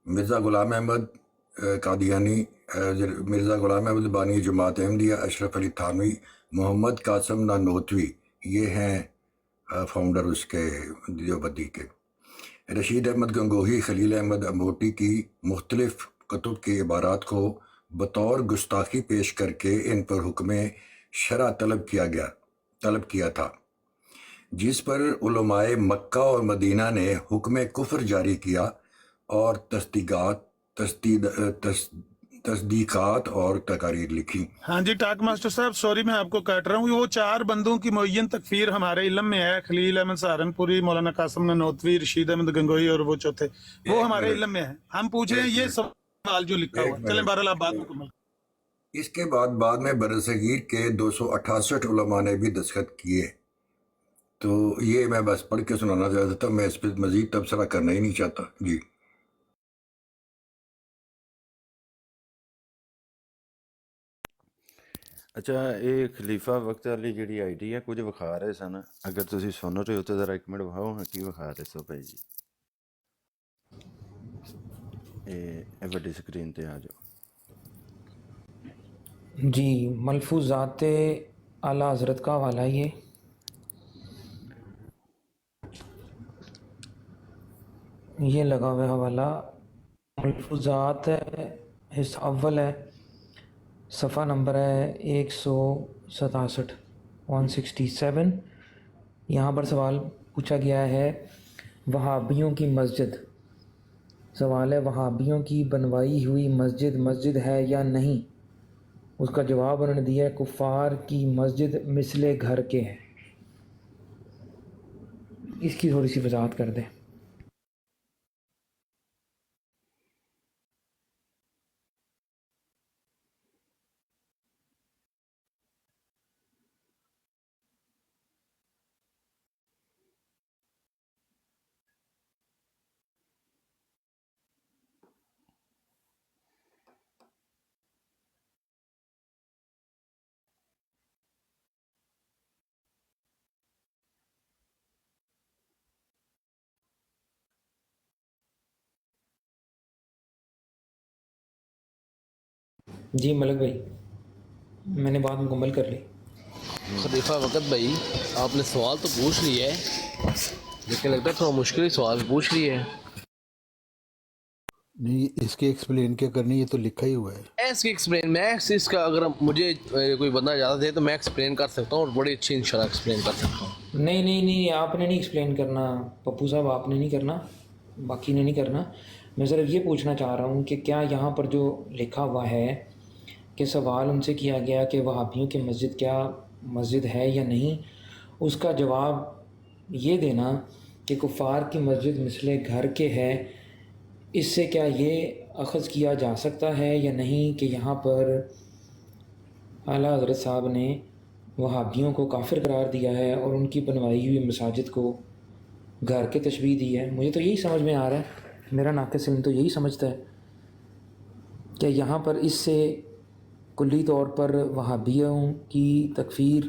مرزا غلام احمد قادیانی، مرزا غلام احمد بانی جماعت احمدیہ، اشرف علی تھانوی، محمد قاسم نانوتوی، یہ ہیں فاؤنڈر اس کے دیوبندی کے۔ رشید احمد گنگوہی، خلیل احمد امبوٹی کی مختلف کتب کی عبارات کو بطور گستاخی پیش کر کے ان پر حکم شرع طلب کیا تھا، جس پر علماء مکہ اور مدینہ نے حکم کفر جاری کیا اور تصدیقات اور تقاریر لکھی۔ ہاں جی ٹاک ماسٹر صاحب، سوری میں آپ کو کاٹ رہا ہوں، وہ 4 بندوں کی معین تکفیر ہمارے علم میں ہے، خلیل احمد سہارنپوری، مولانا قاسم نانوتوی، رشید احمد گنگوہی اور وہ چوتھے، وہ ہمارے علم میں ہے۔ ہم پوچھ رہے ہیں یہ سوال جو لکھا ہوا، چلیں بہرحال آپ بات مکمل۔ اس کے بعد میں برصغیر کے 268 علماء نے بھی دستخط کیے، تو یہ میں بس پڑھ کے سنانا چاہتا تھا، میں اس پہ مزید تبصرہ کرنا ہی نہیں چاہتا جی۔ ਅੱਛਾ, ਇਹ ਖਲੀਫਾ ਵਕਤ ਵਾਲੀ ਜਿਹੜੀ ਆਈਡੀ ਹੈ ਕੁਝ ਵਿਖਾ ਰਹੇ ਸਨ, ਅਗਰ ਤੁਸੀਂ ਸੁਣ ਰਹੇ ਹੋ ਤਾਂ ਜ਼ਰਾ ਇੱਕ ਮਿੰਟ ਵਿਖਾਓ ਹਾਂ ਕੀ ਵਿਖਾ ਰਹੇ ਸੋ ਭਾਈ ਜੀ। ਇਹ ਵੱਡੀ ਸਕਰੀਨ ਤੇ ਆ ਜਾਓ جی۔ ملفوظات اعلیٰ حضرت کا حوالہ یہ لگا ہوا حوالہ ملفوظات حصہ اول ہے، صفحہ نمبر ہے 167 167۔ یہاں پر سوال پوچھا گیا ہے وہابیوں کی مسجد، سوال ہے وہابیوں کی بنوائی ہوئی مسجد ہے یا نہیں؟ اس کا جواب انہوں نے دیا ہے کفار کی مسجد مثل گھر کے ہے۔ اس کی تھوڑی سی وضاحت کر دیں۔ جی ملک بھائی، میں نے بات مکمل کر لی۔ خلیفہ وقت بھائی، آپ نے سوال تو پوچھ لیا ہے، لیکن لگتا ہے تھوڑا مشکل سوال پوچھ لیے ہے۔ نہیں، اس کے ایکسپلین کیا کرنی، یہ تو لکھا ہی ہوا ہے۔ ایس کی ایکسپلین میں اس کا اگر مجھے کوئی بندہ اجازت دے تو میں ایکسپلین کر سکتا ہوں، اور بڑی اچھی انشاءاللہ ایکسپلین کر سکتا ہوں۔ نہیں، آپ نے نہیں ایکسپلین کرنا پپو صاحب، آپ نے نہیں کرنا، باقی نے نہیں کرنا۔ میں صرف یہ پوچھنا چاہ رہا ہوں کہ کیا یہاں پر جو لکھا ہوا ہے کہ سوال ان سے کیا گیا کہ وہابیوں کی مسجد کیا مسجد ہے یا نہیں، اس کا جواب یہ دینا کہ کفار کی مسجد مثل گھر کے ہے، اس سے کیا یہ اخذ کیا جا سکتا ہے یا نہیں کہ یہاں پر اعلیٰ حضرت صاحب نے وہابیوں کو کافر قرار دیا ہے اور ان کی بنوائی ہوئی مساجد کو گھر کے تشبیہ دی ہے؟ مجھے تو یہی سمجھ میں آ رہا ہے، میرا ناقص علم تو یہی سمجھتا ہے کہ یہاں پر اس سے کلی طور پر وہابیوں کی تکفیر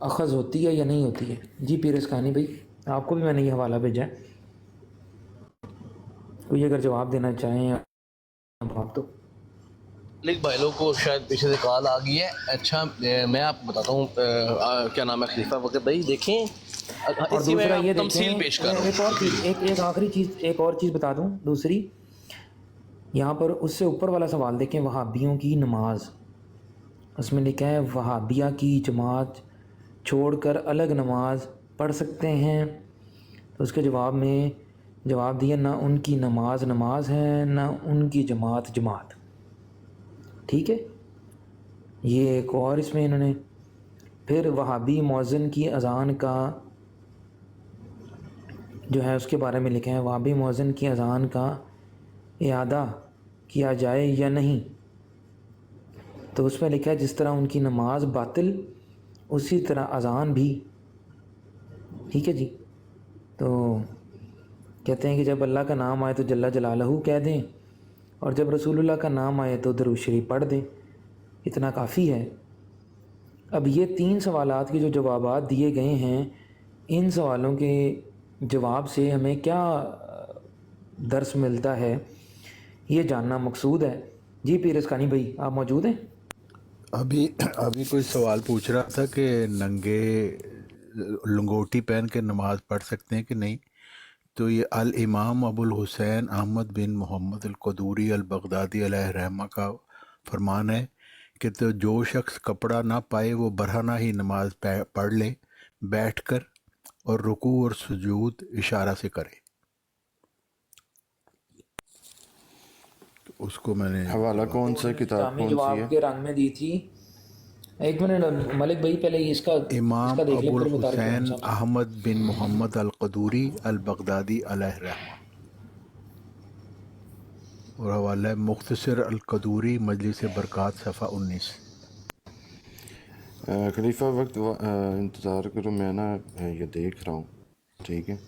اخذ ہوتی ہے یا نہیں ہوتی ہے؟ جی پیر اسکانی بھائی، آپ کو بھی میں نے یہ حوالہ بھیجا ہے، کوئی اگر جواب دینا چاہیں آپ تو۔ لیکن بھائی لوگ کو شاید پیچھے سے کال آ گئی ہے۔ اچھا میں آپ کو بتاتا ہوں کیا نام ہے خلیفہ وقت بھائی، دیکھیں اور اسی میں دوسرا آپ یہ تمثیل پیش کر رہا ہوں۔ ایک اور چیز، ایک آخری چیز، ایک اور چیز بتا دوں دوسری، یہاں پر اس سے اوپر والا سوال دیکھیں، وہابیوں کی نماز، اس میں لکھا ہے وہابیہ کی جماعت چھوڑ کر الگ نماز پڑھ سکتے ہیں؟ تو اس کے جواب میں جواب دیا نہ ان کی نماز ہے نہ ان کی جماعت ٹھیک ہے۔ یہ ایک اور اس میں انہوں نے پھر وہابی مؤذن کی اذان کا جو ہے اس کے بارے میں لکھا ہے وہابی مؤذن کی اذان کا اعادہ کیا جائے یا نہیں؟ تو اس میں لکھا ہے جس طرح ان کی نماز باطل اسی طرح اذان بھی، ٹھیک ہے جی۔ تو کہتے ہیں کہ جب اللہ کا نام آئے تو جل جلالہ کہہ دیں، اور جب رسول اللہ کا نام آئے تو درود شریف پڑھ دیں، اتنا کافی ہے۔ اب یہ 3 سوالات کے جو جوابات دیے گئے ہیں، ان سوالوں کے جواب سے ہمیں کیا दर्स मिलता है, ये जानना मकसूद है। जी पीर इसकानी भाई, आप मौजूद हैं? अभी अभी कोई सवाल पूछ रहा था कि नंगे लंगोटी पहन के नमाज पढ़ सकते हैं कि नहीं। तो ये अल इमाम अबुल हुसैन अहमद बिन मोहम्मद अल कदूरी अल बगदादी अलैहि रहमा का फरमान है कि तो जो शख्स कपड़ा ना पाए वो बरहना ही नमाज पढ़ ले बैठकर, और रुकू और सुजूद इशारा से करे। तो उसको मैंने हवाला कौन सा किताब इस्लामी कौन सी जवाब है? के रंग में दी थी। एक मिनट मलिक भाई, पहले इसका इमाम इसका देख ले, अबुल फिर बता रहे हुसैन कौन सा। अहमद बिन मोहम्मद अल कदूरी अल बगदादी अलैहि रहमा, और हवाला है मुख्तसर अल कदूरी मजलिस बरक़ात सफ़ा 19। खलीफा वक्त इंतज़ार करो, मैं ना ये देख रहा हूँ, ठीक है?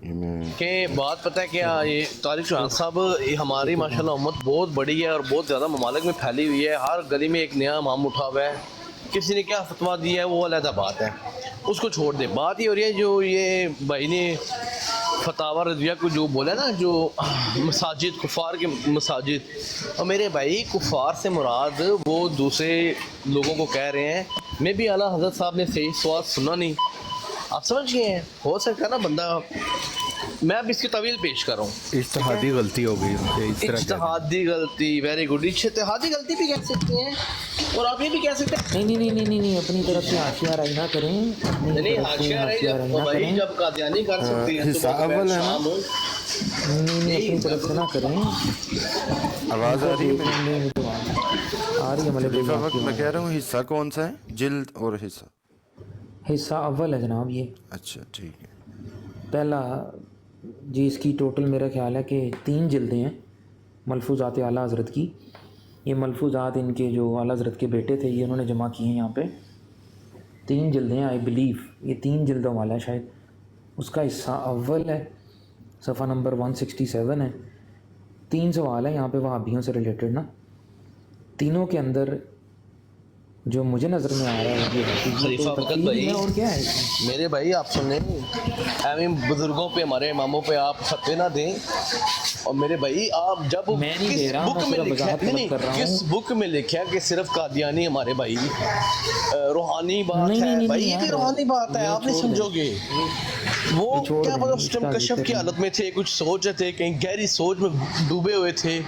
ये मैं कि बात पता है क्या, ये तारिक चौहान साहब, ये हमारी माशाल्लाह उम्मत बहुत बड़ी है और बहुत ज़्यादा ममालिक में फैली हुई है। हर गली में एक नया इमाम उठा हुआ है। किसी ने क्या फतवा दिया है वो अलग बात है, उसको छोड़ दे। बात ये हो रही है जो ये भाई ने फतावा रज़िया को जो बोला ना, जो मसाजिद कुफ़ार के मसाजिद, और मेरे भाई कुफ़ार से मुराद वो दूसरे लोगों को कह रहे हैं। मैं भी आला हज़रत साहब ने सही सवाल सुना नहीं, आप समझ गए हैं। हो सकता है ना बंदा, मैं अब इसकी तवील पेश कर रहा हूँ। इज्तिहादी गलती हो गई उनसे, इस तरह कह इज्तिहादी गलती, वेरी गुड। इज्तिहादी गलती भी कह सकते हैं और आप ये भी कह सकते हैं। नहीं, अपनी तरफ से हाशियाराई ना करें, अपनी नहीं तरफ से हाशिया हाशियाराई रही ना भाई, करें। जब कादियानी कर सकते हैं तो हिस्सा अव्वल है ना? नहीं, अपनी तरफ से ना करें। आवाज़ आ रही है मेरी? आ रही है मलिक खलीफा भाई वक्त आपकी मैं आवाज़। कह रहा हूँ हिस्सा कौन सा है, जिल्द और हिस्सा? हिस्सा अव्वल है जनाब ये। अच्छा ठीक है। पहला जी, इसकी टोटल मेरा ख्याल है कि 3 जिल्दें हैं मलफूज़ात आला हज़रत की। ये मलफूज़ात इनके जो आला हज़रत के बेटे थे, ये उन्होंने जमा किए हैं यहाँ पे। 3 जिल्दें हैं, आई बिलीव ये 3 जिल्दों वाला है शायद। उसका हिस्सा अव्वल है, सफ़ा नंबर 167 है। 3 सवाल है यहाँ पे वहाबियों से रिलेटेड ना। तीनों के अंदर जो मुझे नज़र में आ रहा है ये खलीफा वक्त तकलीफ भाई, है, और क्या है इसमें? मेरे भाई आप सुने, एवं बुजुर्गों पे, हमारे इमामों पे आप फतवे ना दें। और मेरे भाई आप जब मैं नहीं किस दे रहा, बुक मैं में सिर्फ लिखा वजाहत नहीं, कर रहा किस हूँ। बुक में लिखा कि सिर्फ कादियानी हमारे भाई, रूहानी बात नहीं, है नहीं, भाई, नहीं ये भी यार, रूहानी बात है, ये आप नहीं छोड़ दें। समझोगे। वो छोड़ क्या दें, पता उस टाइम इसका कशफ की जिक्र हालत में थे, कुछ सोच रहे थे, कहीं गहरी सोच में डूबे हुए थे।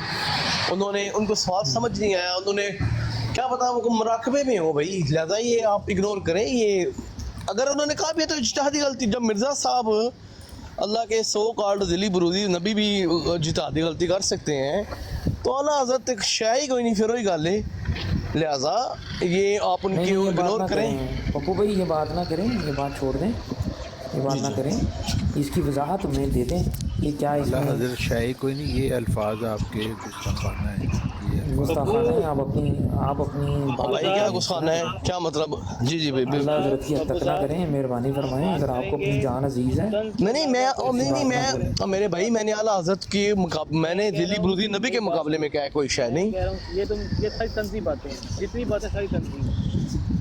उन्होंने, उनको सवाल समझ नहीं आया, उन्होंने क्या पता वो मुराकबे में हो भाई, लिहाजा ये आप इग्नोर करें। ये अगर उन्होंने कहा भी है तो इज्तिहादी गलती। जब मिर्ज़ा साहब अल्लाह के सो कॉल्ड दिली बरूदी नबी भी इज्तिहादी गलती कर सकते हैं, तो आला हज़रत एक शाही कोई नहीं, फिर वही गल है। लिहाजा ये आप नहीं, उनकी ये बात इग्नोर ना करें। पप्पू भाई, ये बात ना करें, ये बात छोड़ दें, ये बात ना करें। इसकी वजाहत हमें दे दें, ये क्या अल्लाह इसमें हज़रत शाही कोई नहीं, ये अल्फाज आपके गुस्ताखाना है। ये गुस्ताखाना है। आप अपनी भाई क्या गुस्साना है, क्या मतलब? जी जी भाई अल्लाह हज़रत की हद तक ना करें, मेहरबानी फरमाएं। अगर आपको अपनी जान अजीज़ है, नहीं मैं मेरे भाई, मैंने आला हज़रत की मैंने दिली बरूदी नबी के मुकाबले में क्या है, कोई शय नहीं। कह रहा हूँ ये सारी तंज़ी बातें हैं, जितनी बातें सारी तंज़ी हैं,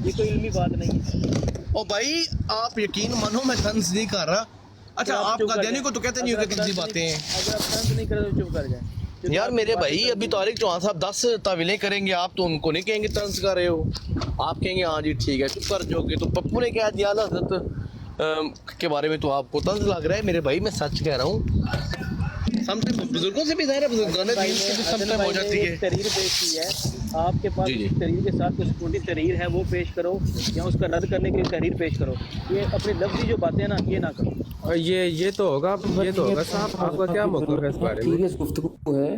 ये कोई इल्मी बात नहीं है। ओ भाई आप यकीन मानो मैं तंज नहीं कर रहा। अच्छा आप कादियानी को तो कहते नहीं हो कि तंजी बातें हैं। अगर आप तंज नहीं करें तो चुप कर जाए। यार मेरे भाई, अभी तारिक चौहान साहब 10 तावीलें करेंगे, आप तो उनको नहीं कहेंगे तंज कर रहे हो। आप कहेंगे हाँ जी ठीक है, चुप कर जाओगे। तो पप्पू ने कह दिया आला हज़रत के बारे में तो आपको तंज लग रहा है। मेरे भाई मैं सच कह रहा हूँ, समटाइम बुजुर्गों से भी ज़ाहिर है, बुजुर्गों ने दीन से भी समटाइम हो जाती है। तहरीर पेश की है, आपके पास जी, जी। तहरीर के साथ कोई सपोर्टिव तहरीर है वो पेश करो, या उसका रद्द करने के लिए तहरीर पेश करो। ये अपनी लफ्जी जो बातें हैं ना, ये ना करो। और ये तो होगा साहब, आपका क्या मतलब है इस बारे में? सीरियस गुफ्तगू है।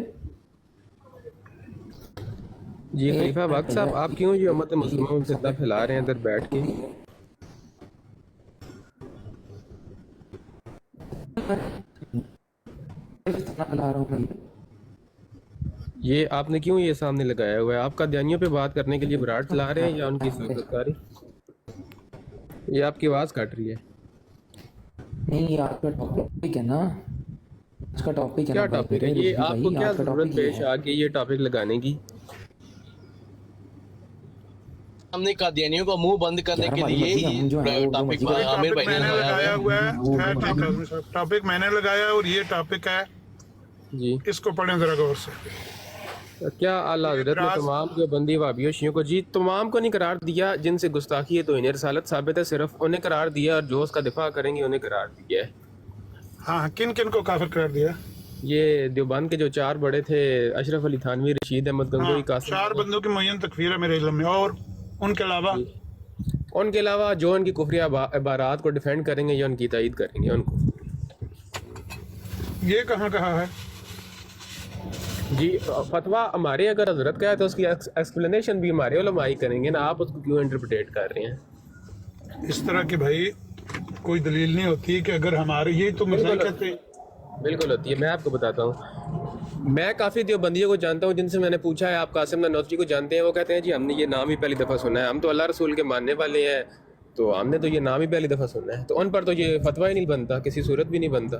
जी खलीफा वक्त साहब, आप क्यों ये उम्मत मुस्लिमों में फितना फैला रहे हैं इधर बैठ के? ये आपने क्यों ये सामने लगाया हुआ है? आप कादियानियों पे बात करने के लिए बरात चला रहे हैं या उनकी सरकारी? ये आपकी आवाज़ कट रही है। नहीं, ये आपका टॉपिक है ना, इसका टॉपिक है क्या ना, टॉपिक है ये? आपको क्या जरूरत पेश आ गई ये टॉपिक लगाने की? हमने कादियानियों का मुंह बंद करने के लिए टॉपिक आमिर भाई ने लगाया हुआ है। टॉपिक मैंने लगाया और ये टॉपिक है जी इसको पढ़ें ज़रा गौर से। क्या आला हजरत ने तमाम जो बंदी वाबियों शियों को, जी तमाम को नहीं करार दिया, जिनसे गुस्ताखी है तो इन्हें रसालत साबित है, सिर्फ उन्हें करार दिया, और जो उसका दिफा करेंगे उन्हें करार दिया है। हाँ, किन किन को काफिर करार दिया? ये देवबंद के जो 4 बड़े थे, अशरफ अली थानवी, रशीद अहमद गंगोई, हाँ, कासिम, 4 बंदों की मुअय्यन तकफीर है मेरे इल्म में। और उनके अलावा जो उनकी कुफरिया इबारात को डिफेंड करेंगे या उनकी तायीद करेंगे उनको। ये कहाँ कहा है? जी फतवा हमारे अगर हजरत का है तो उसकी एक्सप्लेनेशन भी हमारे उलमा ही करेंगे ना, आप उसको क्यों इंटरप्रेट कर रहे हैं? इस तरह की भाई कोई दलील नहीं होती कि अगर हमारे, यही तो मिसाल कहते हैं। बिल्कुल होती है, मैं आपको बताता हूँ। मैं काफ़ी देवबंदियों को जानता हूँ जिनसे मैंने पूछा है आप कासिम ननौतवी को जानते हैं, वो कहते हैं जी हमने ये नाम ही पहली दफ़ा सुना है, हम तो अल्लाह रसूल के मानने वाले हैं, तो हमने तो ये नाम ही पहली दफ़ा सुना है, तो उन पर तो ये फतवा ही नहीं बनता, किसी सूरत भी नहीं बनता।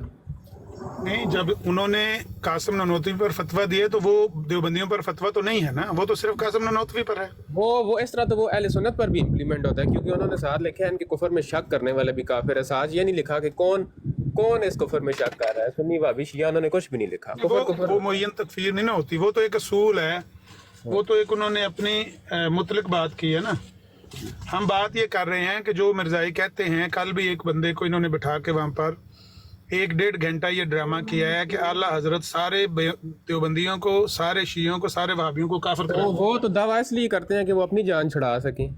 नहीं, जब उन्होंने कासिम ननौतवी पर फतवा दिए तो वो देवबंदियों पर फतवा तो नहीं है ना, वो तो सिर्फ कासिम ननौतवी पर है। वो इस तरह तो वो अहले सुन्नत पर भी इम्प्लीमेंट होता है, क्योंकि उन्होंने साथ लिखा है इनके कुफर में शक करने वाले भी काफिर है, साथ ये नहीं लिखा कि कौन इस कुफर में शक कर रहा है, सुन्नी वाबी शिया, उन्होंने कुछ भी नहीं लिखा। वो मुअय्यन तकफीर नहीं ना होती, वो तो एक असूल है, वो तो एक उन्होंने अपनी मुतलक बात की है ना। हम बात ये कर रहे हैं कि जो मिर्जाई कहते हैं, कल भी एक बंदे को इन्होंने बिठा के वहाँ पर 1-1.5 घंटा ये ड्रामा किया है कि आला हजरत सारे देवबंदियों को, सारे शियों को, सारे वहाबियों को काफिर करा। वो तो दावा इसलिए करते हैं कि वो अपनी जान छुड़ा सकें।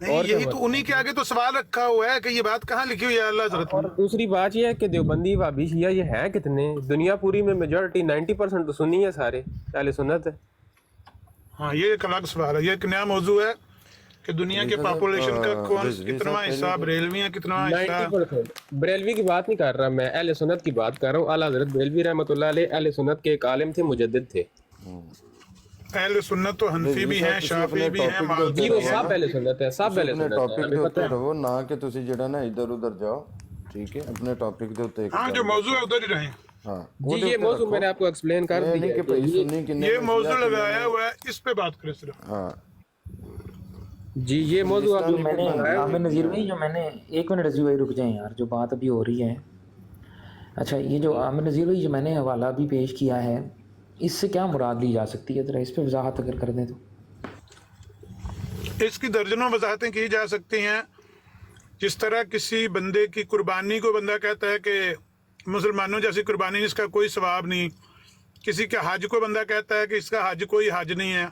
नहीं, यही तो उन्हीं के आगे तो सवाल रखा हुआ है कि ये बात कहाँ लिखी हुई है अल्लाह हजरत और दूसरी बात ये है कि देवबंदी वाबी शिया ये हैं कितने, दुनिया पूरी में मेजॉरिटी 90% तो सुन्नी है, सारे अहले सुन्नत है। हाँ, ये एक अलग सवाल है, ये एक नया मौजू है कि दुनिया के पॉपुलेशन का कौन कितना हिस्सा बरेलवी है, कितना हिस्सा 90%। बरेलवी की बात नहीं कर रहा मैं, अहले सुन्नत की बात कर रहा हूँ। आला हजरत बरेलवी रहमतुल्लाह अलैह अहले सुन्नत के एक आलिम थे, मुजद्दिद थे। अहले सुन्नत तो हनफी भी हैं, शाफी भी हैं, मालकी जी, भी वो हैं। सब अहले सुन्नत है, सब अहले सुन्नत है, टॉपिक हमें ਦੇ पता ਉੱਤੇ है। ਰਹੋ ਨਾ ਕਿ ਤੁਸੀਂ ਜਿਹੜਾ ਨਾ ਇੱਧਰ ਉੱਧਰ जाओ, ठीक है, अपने टॉपिक ਦੇ ਉੱਤੇ हाँ, जो मौजू है उधर ही रहे। हाँ जी ये मौजू मैंने आपको एक्सप्लेन कर नहीं दिया कि भाई सुन्नी किन्ने ये मौजू लगाया हुआ है, इस पे बात करें सिर्फ। हाँ जी, ये मौजू आप मैंने आमिर नज़ीर भाई, जो मैंने 1 मिनट रजी भाई रुक जाएं यार, जो बात अभी हो रही है। अच्छा, ये जो आमिर नज़ीर भाई जो मैंने हवाला भी पेश किया है, इससे क्या मुराद ली जा सकती है, ज़रा इस पर वजाहत अगर कर दें तो। इसकी दर्जनों वजाहतें की जा सकती हैं। जिस तरह किसी बंदे की कुर्बानी को बंदा कहता है कि मुसलमानों जैसी कुर्बानी, इसका कोई सवाब नहीं। किसी के हज को बंदा कहता है कि इसका हज कोई हज नहीं है।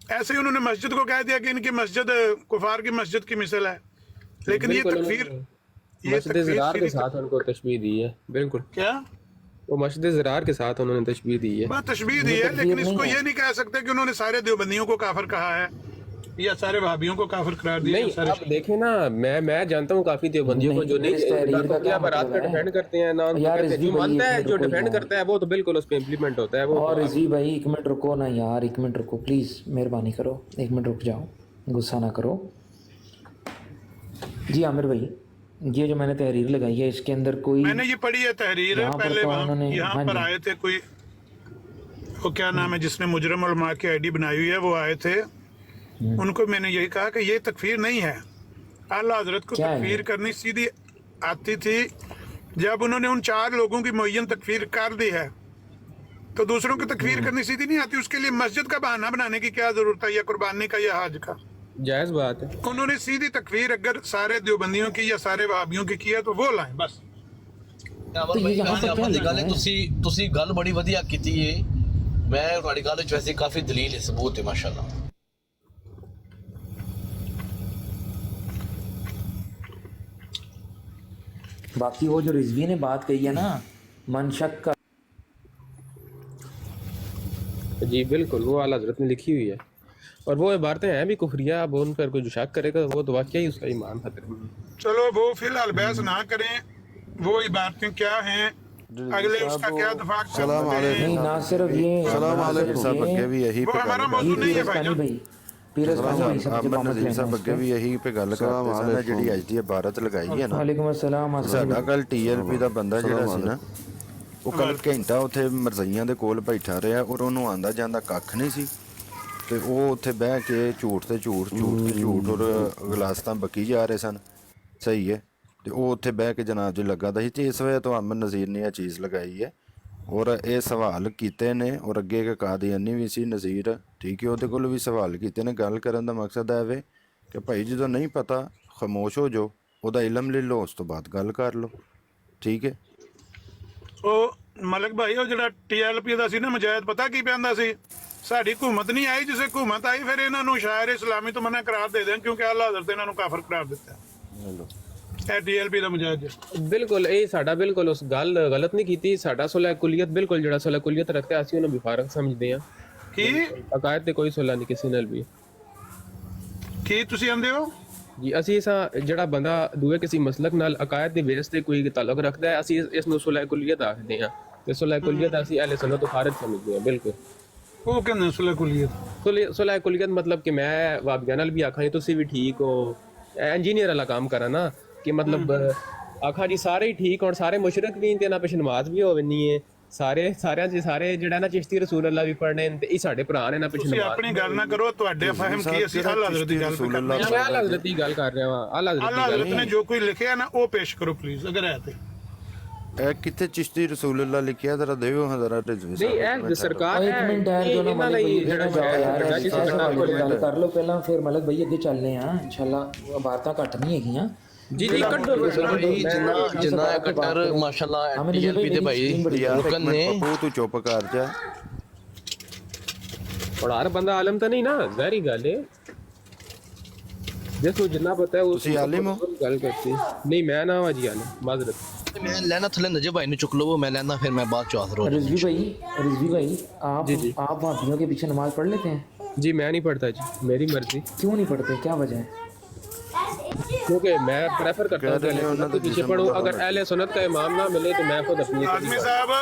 ऐसे ही उन्होंने मस्जिद को कह दिया कि इनकी मस्जिद कुफार की मस्जिद की मिसल है। लेकिन ये तकफीर, ये मस्जिद ज़रार के तकफीर साथ उनको तशबीह दी है। बिल्कुल, क्या वो मस्जिद ज़रार के साथ उन्होंने तशबीह दी है। बात तशबीह दी है, लेकिन इसको ये नहीं कह सकते कि उन्होंने सारे देवबंदियों को काफिर कहा है या सारे वहाबियों को काफिर करार दिया। नहीं, सारे अब देखें ना, मैं जानता हूँ काफी देवबंदियों को जो नहीं बारात का डिफेंड करते हैं ना, जो मानता है, जो डिफेंड करता है वो तो बिल्कुल उस पे इम्प्लीमेंट होता है वो। और रिजी भाई 1 मिनट रुको ना यार, 1 मिनट रुको प्लीज़, मेहरबानी करो, 1 मिनट रुक जाओ, गुस्सा ना करो। जी आमिर भाई, ये जो मैंने तहरीर लगाई है, इसके अंदर कोई, मैंने ये पढ़ी है तहरीर, पहले यहाँ पर आए थे कोई, वो क्या नाम है जिसने मुजरम उलमा की आईडी बनाई हुई है, वो आए थे, उनको मैंने यही कहा कि ये तकफीर नहीं है। आला हजरत को तकफीर करनी सीधी आती थी जब उन्होंने उन 4 लोगों की मुअय्यन तकफीर कर दी है, तो दूसरों की तकफीर करनी सीधी नहीं आती। उसके लिए मस्जिद का बहाना बनाने की क्या जरूरत है, या कुर्बानी का या हज का। जायज़ बात है। उन्होंने सीधी तकफीर अगर सारे देवबंदियों की या सारे वहाबियों की किया तो वो लाएं बस। ਅਮਰ ਭਾਈ ਆਪਾਂ ਦੀ ਗੱਲ ਹੈ, ਤੁਸੀਂ ਗੱਲ ਬੜੀ ਵਧੀਆ ਕੀਤੀ ਏ। ਮੈਂ ਤੁਹਾਡੀ ਗੱਲ ਵਿੱਚ ਵੈਸੇ ਕਾਫੀ ਦਲੀਲ ਹੈ, ਸਬੂਤ ਹੈ ਮਾਸ਼ਾਅੱਲਾ। बाकी वो जो रिजवी ने बात कही है ना, मन शक का, जी बिल्कुल, वो आला हज़रत ने लिखी हुई है, और वो इबारतें हैं भी कुफरिया। अब उन पर कोई जो शक करेगा वो तो वाकई ही उसका ईमान खतरे में। चलो वो फिलहाल बहस ना करें, वो इबारतें क्या हैं, अगले उसका क्या दफा सलाम अलैकुम। नहीं ना सिर्फ ये, सलाम अलैकुम साहब, अगे भी यही वो पे हमारा गल मौजू नहीं है पीरस भाई। भाई, पीरस भाई सब अहमद नज़ीर साहब अगे भी यही पे गल करते सन, ਜਿਹੜੀ ਅੱਜ ਦੀ ਇਬਾਰਤ ਲਗਾਈ ਹੈ ਨਾ, वालेकुम अस्सलाम। ਸਾਡਾ ਕੱਲ TLP ਦਾ ਬੰਦਾ ਜਿਹੜਾ ਸੀ ਨਾ, ਉਹ ਕੱਲ ਘੰਟਾ ਉੱਥੇ ਮਰਜ਼ਈਆਂ ਦੇ ਕੋਲ ਬੈਠਾ ਰਿਹਾ, ਔਰ ਉਹਨੂੰ ਆਂਦਾ ਜਾਂਦਾ ਕੱਖ ਨਹੀਂ ਸੀ, ਤੇ ਉਹ ਉੱਥੇ ਬਹਿ ਕੇ ਝੂਠ ਤੇ ਝੂਠ, ਝੂਠ ਤੇ ਝੂਠ, ਔਰ ਗਲਾਸ ਤਾਂ ਬਕੀ ਜਾ ਰਹੇ ਸਨ। ਸਹੀ ਹੈ, ਤੇ ਉਹ ਉੱਥੇ ਬਹਿ ਕੇ ਜਨਾਬ ਜੀ ਲੱਗਾ ਦਾ ਸੀ। ਤੇ ਇਸ ਵਜ੍ਹਾ ਤੋਂ ਅਮਨ ਨਜ਼ੀਰ ਨੇ ਇਹ ਚੀਜ਼ ਲਗਾਈ ਹੈ ਔਰ ਇਹ ਸਵਾਲ ਕੀਤੇ ਨੇ ਔਰ ਅੱਗੇ ਇੱਕ ਕਾਦੀਆਨੀ ਵੀ ਸੀ ਨਜ਼ੀਰ, ਠੀਕ ਹੈ, ਉਹਦੇ ਕੋਲ ਵੀ ਸਵਾਲ ਕੀਤੇ ਨੇ। ਗੱਲ ਕਰਨ ਦਾ ਮਕਸਦ ਹੈ ਵੇ ਕਿ ਭਾਈ ਜਦੋਂ ਨਹੀਂ ਪਤਾ ਖਾਮੋਸ਼ ਹੋ ਜਾਓ, ਉਹਦਾ ਇਲਮ ਲੈ ਲਓ, ਉਸ ਤੋਂ ਬਾਅਦ ਗੱਲ ਕਰ ਲਓ, ਠੀਕ ਹੈ। ਉਹ ਮਲਕ ਭਾਈ ਉਹ ਜਿਹੜਾ TLP ਦਾ ਸੀ ਨਾ ਮੁਜਾਹਿਦ, ਪਤਾ ਕੀ ਕਹਿੰਦਾ ਸੀ, ਸਾਡੀ ਹਕੂਮਤ ਨਹੀਂ ਆਈ, ਜਿਸੇ ਹਕੂਮਤ ਆਈ ਫਿਰ ਇਹਨਾਂ ਨੂੰ ਸ਼ਾਇਰ ਇਸਲਾਮੀ ਤੋਂ ਮਨਾ ਕਰਾਰ ਦੇ ਦੇਣ, ਕਿਉਂਕਿ ਅੱਲਾਹ ਹਜ਼ਰਤ ਇਹਨਾਂ ਨੂੰ ਕਾਫਰ ਕਰਾਰ ਦਿੱਤਾ। ਇਹ TLP ਦਾ ਮੁਜਾਹਿਦ ਬਿਲਕੁਲ ਇਹ ਸਾਡਾ ਬਿਲਕੁਲ ਉਸ ਗੱਲ ਗਲਤ ਨਹੀਂ ਕੀਤੀ। ਸਾਡਾ ਸੁਲਹ ਕੁਲੀਅਤ ਬਿਲਕੁਲ ਜਿਹੜਾ ਸੁਲਹ ਕੁਲੀਅਤ ਰੱਖਦਾ ਅਸੀਂ ਉਹਨੂੰ ਵੀ ਫਾਰਗ ਸਮਝਦੇ ਹਾਂ। ਕੀ ਅਕਾਇਦ ਤੇ ਕੋਈ ਸੁਲਹ ਨਹੀਂ ਕਿਸੇ ਨਾਲ ਵੀ। ਕੀ ਤੁਸੀਂ ਆਂਦੇ ਹੋ ਜੀ ਅਸੀਂ ਜਿਹੜਾ ਬੰਦਾ ਦੂਏ ਕਿਸੇ ਮਸਲਕ ਨਾਲ ਅਕਾਇਦ ਦੇ ਬੇਸ ਤੇ ਕੋਈ ਤਾਲੁਕ ਰੱਖਦਾ ਹੈ, ਅਸੀਂ ਇਸ ਨੂੰ ਸੁਲਹ ਕੁਲੀਅਤ ਆਖਦੇ ਹਾਂ। ਤੇ ਸੁਲਹ ਕੁਲੀਅਤ ਅਸੀਂ ਅਹਿਲੇ ਸੁਨਨਤ ਤੋਂ ਖਾਰਜ ਸਮਝਦੇ ਹਾਂ। ਬਿਲਕੁਲ ਉਹ ਕਹਿੰਦੇ ਸੁਲਹ ਕੁਲੀਅਤ। ਸੁਲਹ ਕੁਲੀਅਤ ਮਤਲਬ ਕਿ ਮੈਂ ਵਾਬੀਆਂ ਨਾਲ ਵੀ ਆਖਾਂ ਤੁਸੀਂ ਵੀ ਠੀਕ ਹੋ, ਇੰਜੀਨੀਅਰ ਵਾਲਾ ਕੰਮ ਕਰਾਂ ਨਾ, ਕਿ ਮਤਲਬ ਆਖਾਂ ਜੀ ਸਾਰੇ ਹੀ ਠੀਕ ਹੋਣ, ਸਾਰੇ ਮੁਸ਼ਰਕ ਵੀ ਤੇ ਨਾ ਪਿਛ ਨਮਾਜ਼ ਵੀ ਹੋਵੇ ਨਹੀਂ ਹੈ, ਸਾਰਿਆਂ ਚ ਸਾਰੇ ਜਿਹੜਾ ਨਾ ਚਿਸ਼ਤੀ ਰਸੂਲ ਅੱਲਾ ਵੀ ਪੜ੍ਹਨੇ ਤੇ ਇਹ ਸਾਡੇ ਭਰਾ ਨੇ ਨਾ ਪਿਛ ਤੁਸੀਂ ਨਮਾਜ਼। ਆਪਣੀ ਗੱਲ ਨਾ ਕਰੋ, ਤੁਹਾਡੇ ਫਹਿਮ ਕੀ, ਅਸੀਂ ਅੱਲਾਹ ਹਜ਼ਰਤ ਦੀ ਗੱਲ ਕਰ ਰਹੇ ਹਾਂ। ਮੈਂ ਅੱਲਾ ਹਜ਼ਰਤ ਦੀ ਗੱਲ ਕਰ ਰਿਹਾ ਹਾਂ। ਅੱਲਾ ਹਜ਼ਰਤ ਨੇ ਜੋ ਕੋਈ ਲਿਖਿਆ ਨਾ ਉਹ ਪੇਸ਼ ਕਰੋ ਪਲੀਜ਼, ਅਗਰ ਹੈ ਤੇ। ਇਹ ਕਿੱਥੇ ਚਿਸ਼ਤੀ ਰਸੂਲullah ਲਿਖਿਆ, ਜ਼ਰਾ ਦਿਓ ਜ਼ਰਾ ਰਿਜ਼ਵੀ ਨਹੀਂ ਇਹ ਸਰਕਾਰ ਇੱਕ ਮਿੰਟ ਹੈ ਜੋ ਨਾ ਮਲਕ ਭਾਈ ਗੱਲ ਕਰ ਲਓ ਪਹਿਲਾਂ, ਫਿਰ ਮਲਕ ਭਾਈ ਅੱਗੇ ਚੱਲਦੇ ਆ ਇਨਸ਼ਾਅੱਲਾ। ਬਾਤਾਂ ਘੱਟ ਨਹੀਂ ਹੈਗੀਆਂ ਜੀ ਕੱਢੋ ਜਿੰਨਾ ਕੱਟਰ ਮਾਸ਼ਾਅੱਲਾ TLP ਦੇ ਭਾਈ ਰੁਕਨ ਨੇ। ਪੱਪੂ ਤੂੰ ਚੁੱਪ ਕਰ ਜਾ। और बंदा आलम तो नहीं ना, जारी गल है जिसको जितना पता है ਤੁਸੀਂ ਆਲਿਮ ਹੋ? गल करती नहीं। मैं ना जी आलिम माजरत मैं लेना थले नजर भाई ने चुक लो, वो मैं लेना फिर मैं बाद चौथ रो। रिजवी भाई आप भाभीियों के पीछे नमाज पढ़ लेते हैं? जी मैं नहीं पढ़ता जी, मेरी मर्जी। क्यों नहीं पढ़ते, क्या वजह है? क्योंकि मैं प्रेफर करता हूँ कि अहले सुन्नत के पीछे पढ़ूं। अगर अहले सुन्नत का इमाम ना मिले तो मैं खुद अपनी।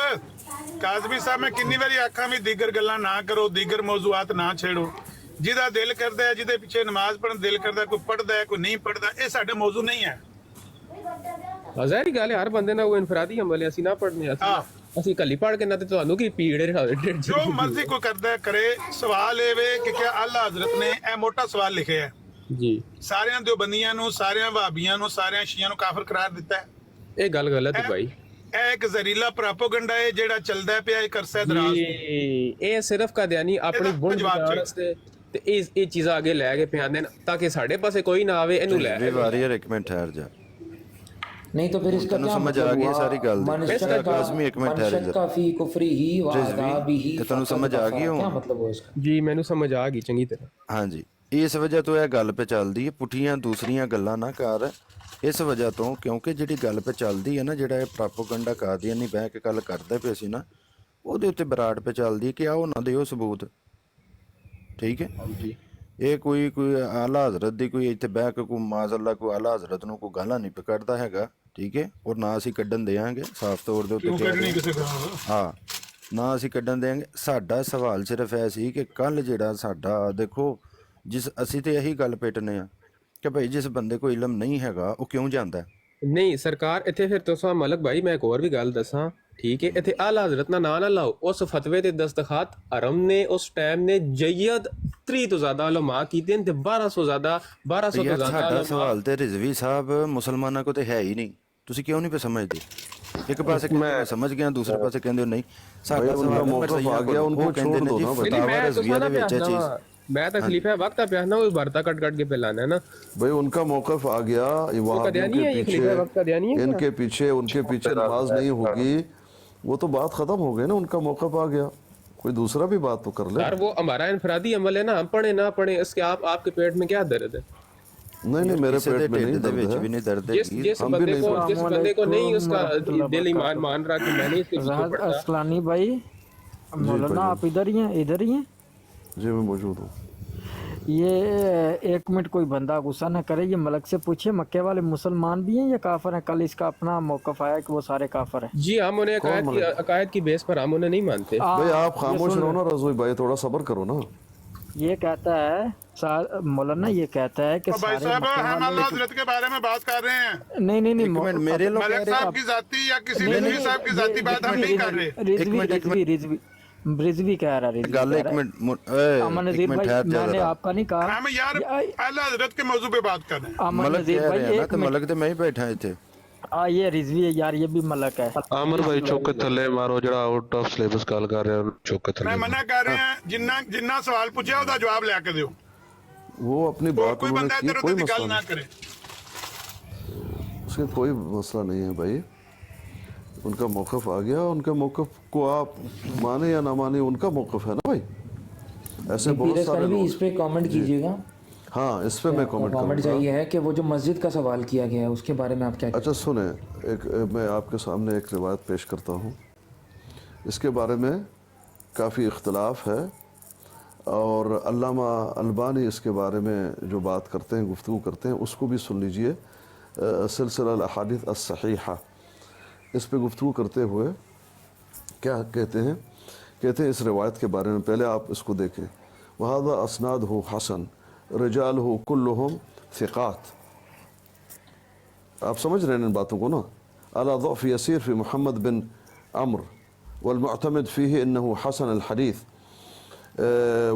ਕਾਜ਼ਮੀ ਸਾਹਿਬ ਮੈਂ ਕਿੰਨੀ ਵਾਰੀ ਆਖਾਂ ਵੀ ਦੀਗਰ ਗੱਲਾਂ ਨਾ ਕਰੋ, ਦੀਗਰ ਮੌਜ਼ੂਆਤ ਨਾ ਛੇੜੋ। ਜਿਹਦਾ ਦਿਲ ਕਰਦਾ ਹੈ, ਜਿਹਦੇ ਪਿੱਛੇ ਨਮਾਜ਼ ਪੜਨ ਦਿਲ ਕਰਦਾ, ਕੋਈ ਪੜਦਾ ਹੈ ਕੋਈ ਨਹੀਂ ਪੜਦਾ, ਇਹ ਸਾਡੇ ਮੌਜੂ ਨਹੀਂ ਹੈ। ਜ਼ਾਹਿਰ ਗੱਲ ਹੈ, ਹਰ ਬੰਦੇ ਨਾਲ ਉਹ ਇਨਫਰਾਦੀ ਅਮਲ ਹੈ, ਅਸੀਂ ਨਾ ਪੜਨੇ ਅਸੀਂ ਕੱਲੀ ਪੜ ਕੇ ਨਾ ਤੇ ਤੁਹਾਨੂੰ ਕੀ ਪੀੜ ਹੈ। ਜੋ ਮਰਜ਼ੀ ਕੋਈ ਕਰਦਾ ਹੈ ਕਰੇ। ਸਵਾਲ ਇਹ ਵੇ ਕਿ ਕਿਆ ਅੱਲਾਹ ਹਜ਼ਰਤ ਨੇ ਇਹ ਮੋਟਾ ਸਵਾਲ ਲਿਖਿਆ ਹੈ ਜੀ, ਸਾਰਿਆਂ ਦਿਓਬੰਦੀਆਂ ਨੂੰ, ਸਾਰਿਆਂ ਵਹਾਬੀਆਂ ਨੂੰ, ਸਾਰਿਆਂ ਸ਼ੀਆਂ ਨੂੰ ਕਾਫਰ ਕਰਾਰ ਦਿੱਤਾ ਹੈ। ਇਹ ਗੱਲ ਗਲਤ ਹੈ ਭਾਈ। ਇਹ ਇੱਕ ਜ਼ਹਿਰੀਲਾ ਪ੍ਰੋਪੇਗੈਂਡਾ ਹੈ ਜਿਹੜਾ ਚੱਲਦਾ ਪਿਆ ਇੱਕ ਅਰਸਾ ਦਰਾਜ਼। ਇਹ ਸਿਰਫ ਕਾਦੀਆਨੀ ਆਪਣੀ ਬੁਣ ਜਾਣ ਵਾਸਤੇ ਤੇ ਇਹ ਚੀਜ਼ਾਂ ਅੱਗੇ ਲੈ ਕੇ ਪਿਆਉਂਦੇ ਨੇ ਤਾਂ ਕਿ ਸਾਡੇ ਪਾਸੇ ਕੋਈ ਨਾ ਆਵੇ ਇਹਨੂੰ ਲੈ। ਵਾਰੀਅਰ ਇੱਕ ਮਿੰਟ ਠਹਿਰ ਜਾ। नहीं तो फिर इसका क्या समझ आ गई सारी गल काज़मी एक मिनट ठहर जा। काफी कुफरी ही वादाबिही ਤੈਨੂੰ ਸਮਝ ਆ ਗਈ क्या मतलब हो इसका? जी मैंने समझ आ गई चंगी तरह। ਹਾਂਜੀ ਇਸ ਵਜ੍ਹਾ ਤੋਂ ਇਹ ਗੱਲ ਪੇ ਚੱਲਦੀ ਹੈ, ਪੁੱਠੀਆਂ ਦੂਸਰੀਆਂ ਗੱਲਾਂ ਨਾ ਕਰ। ਇਸ ਵਜ੍ਹਾ ਤੋਂ ਕਿਉਂਕਿ ਜਿਹੜੀ ਗੱਲ ਪੇ ਚੱਲਦੀ ਹੈ ਨਾ, ਜਿਹੜਾ ਇਹ ਪ੍ਰੋਪੇਗੈਂਡਾ ਕਾਦੀਆਨੀ ਬਹਿ ਕੇ ਗੱਲ ਕਰਦੇ ਪਏ ਸੀ ਨਾ, ਉਹਦੇ ਉੱਤੇ ਬਰਾੜ ਪੇ ਚੱਲਦੀ ਹੈ ਕਿ ਆਓ ਨਾ ਦਿਓ ਸਬੂਤ, ਠੀਕ ਹੈ ਜੀ। ਇਹ ਕੋਈ ਆਲਾ ਹਜ਼ਰਤ ਦੀ ਕੋਈ ਇੱਥੇ ਬਹਿ ਕੇ ਕੋਈ ਮਾਜ਼ਅੱਲਾ ਕੋਈ ਆਲਾ ਹਜ਼ਰਤ ਨੂੰ ਕੋਈ ਗਾਲਾਂ ਨਹੀਂ ਕੱਢਦਾ ਹੈਗਾ, ਠੀਕ ਹੈ। ਔਰ ਨਾ ਅਸੀਂ ਕੱਢਣ ਦੇਵਾਂਗੇ, ਸਾਫ਼ ਤੌਰ ਦੇ ਉੱਤੇ ਹਾਂ, ਨਾ ਅਸੀਂ ਕੱਢਣ ਦੇਵਾਂਗੇ। ਸਾਡਾ ਸਵਾਲ ਸਿਰਫ ਇਹ ਸੀ ਕਿ ਕੱਲ ਜਿਹੜਾ ਸਾਡਾ ਦੇਖੋ ਅਸੀਂ ਤੇ ਇਹੀ ਗੱਲ ਪਿੱਟਨੇ ਆ ਕਿ ਭਾਈ ਜਿਸ ਬੰਦੇ ਕੋਲ ਇਲਮ ਨਹੀਂ ਹੈਗਾ ਉਹ ਕਿਉਂ ਜਾਂਦਾ ਨਹੀਂ ਸਰਕਾਰ ਇੱਥੇ। ਫਿਰ ਤੁਸੀਂ ਮਲਕ ਭਾਈ ਮੈਂ ਇੱਕ ਹੋਰ ਵੀ ਗੱਲ ਦੱਸਾਂ, ਠੀਕ ਹੈ, ਇੱਥੇ ਆਲਾ ਹਜ਼ਰਤ ਨਾ ਨਾ ਲਾਓ। ਉਸ ਫਤਵੇ ਤੇ ਦਸਤਖਤ ਹਰਮ ਨੇ ਉਸ ਟਾਈਮ ਨੇ ਜਯਦ 3 ਤੋਂ ਜ਼ਿਆਦਾ ਉਲਮਾ ਕੀਤੇ ਤੇ 1200 ਤੋਂ ਜ਼ਿਆਦਾ ਸਾਡਾ ਸਵਾਲ ਤੇ ਰਿਜ਼ਵੀ ਸਾਹਿਬ ਮੁਸਲਮਾਨਾਂ ਕੋ ਤੇ ਹੈ ਹੀ ਨਹੀਂ। ਤੁਸੀਂ ਕਿਉਂ ਨਹੀਂ ਪੇ ਸਮਝਦੇ? ਇੱਕ ਪਾਸੇ ਮੈਂ ਸਮਝ ਗਿਆ, ਦੂਸਰੇ ਪਾਸੇ ਕਹਿੰਦੇ ਨਹੀਂ ਸਾਡਾ ਸਵਾਲ ਮੌਕਫ ਆ ਗਿਆ, ਉਹਨਾਂ ਕਹਿੰਦੇ ਨੇ ਜੀ ਫਤਾਵਾ ਰਜ਼ਵੀਆ ਦੇ ਵਿੱਚ ਇਹ ਚੀਜ਼। मैं तो खलीफा वक्त पहना वो भरता कट कट के पिलाना है ना भाई। उनका मौकफ आ गया, इनके पीछे नमाज नहीं होगी, वो तो बात खत्म हो गई ना। उनका मौकफ आ गया, कोई दूसरा भी बात तो कर ले यार। वो हमारा इनफरादी अमल है ना, हम पढ़े ना पढ़े इसके आपके पेट में क्या दर्द है? नहीं मेरे पेट में नहीं दर्द है। जिस बंदे को नहीं उसका दिल ईमान मान रहा कि मैंने इसके असलानी भाई मौलाना आप इधर ही हैं? जी मैं मौजूद हूँ। ये एक मिनट कोई बंदा गुस्सा न करे, ये मलक से पूछिए मक्के वाले मुसलमान भी हैं या काफर हैं? कल इसका अपना मौकफ आया कि वो सारे काफर हैं। जी हम उन्हें अकायद की बेस पर हम उन्हें नहीं मानते। भाई आप खामोश रहो ना रज़ोई भाई, थोड़ा सब्र करो ना। ये कहता है मौलाना, ये कहता है कि भाई साहब हम अल्लाह हज़रत के बारे में बात कर रहे हैं। नहीं मेरे लोग मलक साहब की जाती या किसी रिजवी साहब की जाती बात हम नहीं कर रहे। रिजवी कह रहा है। गल एक मिनट अमन नज़ीर भाई, मैंने आपका नहीं कहा। हम यार अल्लाह हज़रत के मौजू पे बात कर रहे हैं। अमन नज़ीर भाई मलक तो मैं ही बैठा इथे। ये रिजवी है यार, ये भी मलक है। आमिर भाई चौके थले मारो जरा आउट ऑफ सिलेबस गल कर रहे हो चौके मैं थले मना कर रहे हैं जिन्ना सवाल पूछा ਉਹਦਾ ਜਵਾਬ ਲਿਆ ਕੇ ਦਿਓ। वो अपनी बात कोई उन्होंने बंदा की इधर कोई उधर की मसला गल ना नहीं करे। उसके कोई मसला नहीं है भाई उनका मौक़िफ़ आ गया उनके मौक़िफ़ को आप माने या ना माने उनका मौक़िफ़ है ना भाई ऐसे बहुत पीरस सारे खानी भी लोग इस पे कमेंट कीजिएगा। हाँ इस पे मैं कमेंट कमेंट करूँगा चाहिए है कि वो जो मस्जिद का सवाल किया गया है उसके बारे में आप क्या अच्छा सुने मैं आपके सामने एक रिवायत पेश करता हूँ इसके बारे में काफ़ी इख्तलाफ है और अल्लामा अलबानी इसके बारे में जो बात करते हैं गुफ्तगू करते हैं उसको भी सुन लीजिए सिलसिला अल-अहादीथ अस-सहीहा इस पे गुफ्तगू करते हुए क्या कहते हैं इस रिवायत के बारे में पहले आप इसको देखें वहादा असनाद हो हसन रजाल हो कुल्लुहुम थिक़ात आप समझ रहे हैं इन बातों को ना अला ज़अफ़ यसीर फ़ी मोहम्मद बिन अम्र वल-मुअतमद फ़ीही इन्नहु हसन अल-हदीथ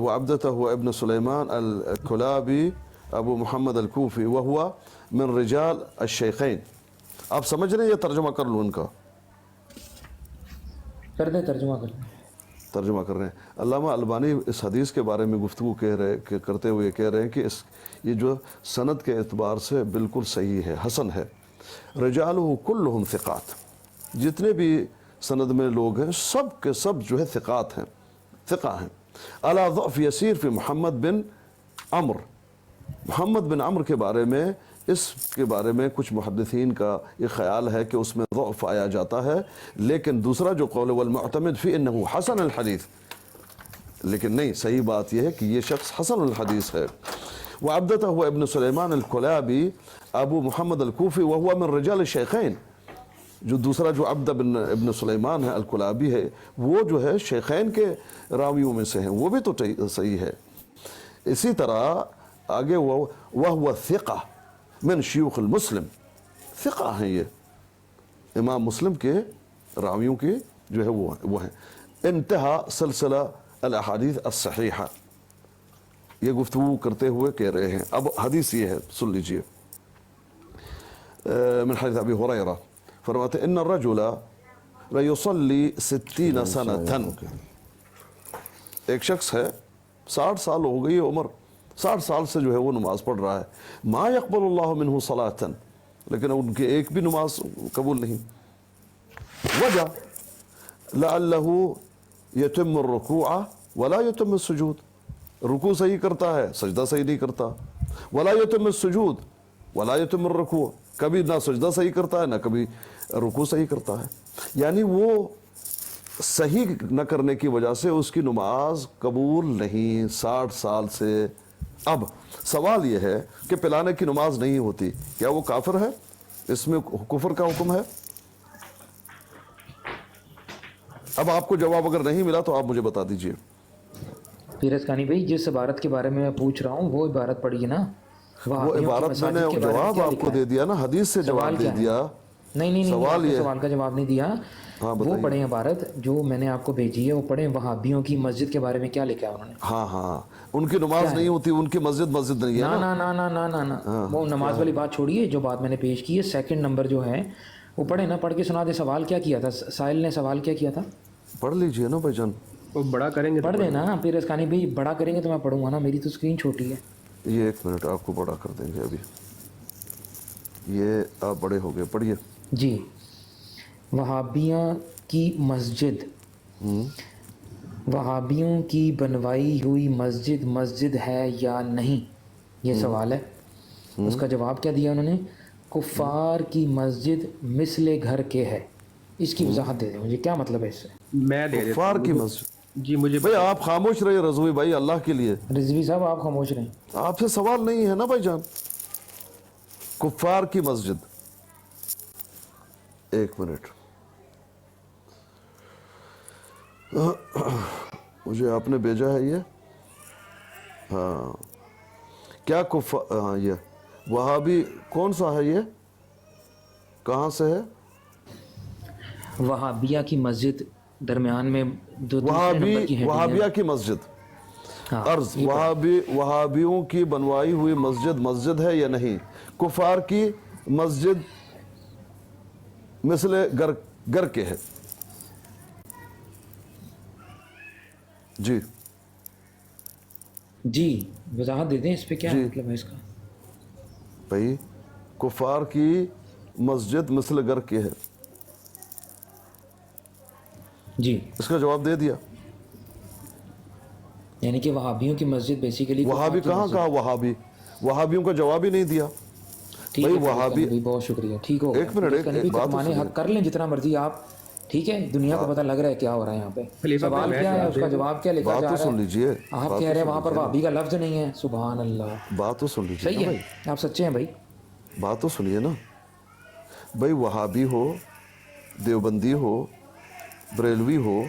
वअब्दतहु इब्न सुलैमान अल-कुलाबी अबू मोहम्मद अल-कूफ़ी वहुवा मिन रिजाल अश-शेख़ैन आप समझ रहे हैं ये तर्जुमा कर लूँ इनका कर दें तर्जुमा कर लें। तर्जुमा कर रहे हैं अल्लामा अलबानी इस हदीस के बारे में गुफ्तगू करते हुए कह रहे हैं कि ये जो सनद के एतबार से बिल्कुल सही है हसन है रजालुहु कुल्लुहुम थिक़ात जितने भी सनद में लोग हैं सब के सब जो है थिक़ात हैं थिक़ा हैं अला ज़अफ़ यसीर फ़ी मोहम्मद बिन अम्र के बारे में इसके बारे में कुछ मुहद्दिसीन का ये ख्याल है कि उसमें ज़अफ़ आया जाता है लेकिन दूसरा जो कौल वल-मुअतमद फ़ी इन्नहु हसन अल-हदीथ लेकिन नहीं सही बात यह है कि ये शख्स हसन अल-हदीस है वअब्दतहु इब्न सुलैमान अल-कुलाबी अबू मोहम्मद अल-कूफ़ी वहुवा मिन रिजाल अश-शेख़ैन जो दूसरा जो अब्द इब्न सुलैमान है अल-कुलाबी है वो जो है शेखैन के रावियों में से हैं वो भी तो सही है इसी तरह आगे वह हुआ थिक़ा मिन शयूख़ मुस्लिम थिक़ा हैं ये इमाम मुस्लिम के रावियों के जो है वो हैं इंतहा सिलसिला अल-अहादीथ अस-सहीहा ये गुफ्तगू करते हुए कह रहे हैं अब हदीस ये है सुन लीजिए मिन हदीस अबी हुरैरा फरमाते इन्ना रजुला लयुसल्ली 60 सनतन एक शख्स है 60 साल हो गई उम्र 60 साल से जो है वो नमाज पढ़ रहा है मा यक़बलुल्लाहु मिन्हु सलातन लेकिन उनकी एक भी नमाज कबूल नहीं वजह लअल्लहु यतिम्मु रुकूअ वला यतिम्मु सुजूद रुकू सही करता है सजदा सही नहीं करता वला यतिम्मु सुजूद वला यतिम्मु रुकू कभी ना सजदा सही करता है ना कभी रुकू सही करता है यानी वो सही न करने की वजह से उसकी नमाज कबूल नहीं 60 साल से अब सवाल ये है कि पिलाने की नमाज नहीं होती क्या वो काफिर है इसमें कुफर का हुक्म है अब आपको जवाब अगर नहीं मिला तो आप मुझे बता दीजिए पीरस खानी भाई जिस इबारत के बारे में मैं पूछ रहा हूँ वो इबारत पढ़िए ना वो इबारत मैंने जवाब आपको दे दिया ना हदीस से जवाब दे दिया नहीं सवाल ये सवाल का जवाब नहीं दिया हाँ, वो पढ़े इबारत जो मैंने आपको भेजी है वो पढ़े वहाबियों की मस्जिद के बारे में क्या लिखा है उन्होंने हाँ उनकी नमाज नहीं होती उनकी मस्जिद नहीं है ना ना ना ना ना ना वो नमाज वाली बात छोड़िए जो बात मैंने पेश की है सेकंड नंबर जो है वो पढ़े ना पढ़ के सुना दे सवाल क्या किया था साहिल ने सवाल क्या किया था पढ़ लीजिए ना भाईजान वो बड़ा करेंगे पढ़ देना पीरस खानी भाई बड़ा करेंगे तो मैं पढ़ूंगा ना मेरी तो स्क्रीन छोटी है ये एक मिनट आपको बड़ा कर देंगे अभी ये आप बड़े हो गए पढ़िए जी वहाबियों की मस्जिद वहाबियों की बनवाई हुई मस्जिद मस्जिद है या नहीं ये सवाल है उसका जवाब क्या दिया उन्होंने कुफार की मस्जिद मिसले घर के है इसकी वजाहत दे दें मुझे क्या मतलब है इससे मैं दे कुफार की मस्जिद जी मुझे भाई आप खामोश रहिए रजवी भाई अल्लाह के लिए रिजवी साहब आप खामोश रहें आपसे सवाल नहीं है ना भाईजान कुफार की मस्जिद एक मिनट मुझे आपने भेजा है ये हाँ क्या कुफार हाँ ये वहाबी कौन सा है ये कहाँ से है वहाबिया की मस्जिद दरमियान में दो दूसरे नंबर की वहाबिया की मस्जिद हाँ, अर्ज वहाबियों की बनवाई हुई मस्जिद मस्जिद है या नहीं कुफार की मस्जिद मिसले गर गर के है। जी जी वजाहत दे दें इस पे, क्या जी। मतलब है इसका? भाई कुफार की मस्जिद मिसल गर के है, जी, इसका जवाब दे दिया। यानी कि वहाबियों की मस्जिद बेसिकली वहाबी कहाँ कहा वहाबी, वहाबियों का जवाब ही नहीं दिया। ठीक भाई है वहाबी, भाई, बहुत शुक्रिया, ठीक हो एक मिनट, एक बात तो माने सुनिए। हक कर लें जितना मर्जी आप, ठीक है, दुनिया को पता लग रहा है क्या हो रहा है यहाँ पे। खलीफा सवाल भाई, क्या है, उसका जवाब क्या लिखा बात जा तो रहा सुन है? लीजिए, आप बात कह तो रहे हैं सुन वहाँ पर लीजिए। वहाबी का लफ्ज नहीं है, सुभान अल्लाह। बात तो सुन लीजिए सही ना है, भाई, आप सच्चे हैं भाई। बात तो सुनिए ना भाई। वहाबी हो, देवबंदी हो, बरेलवी हो,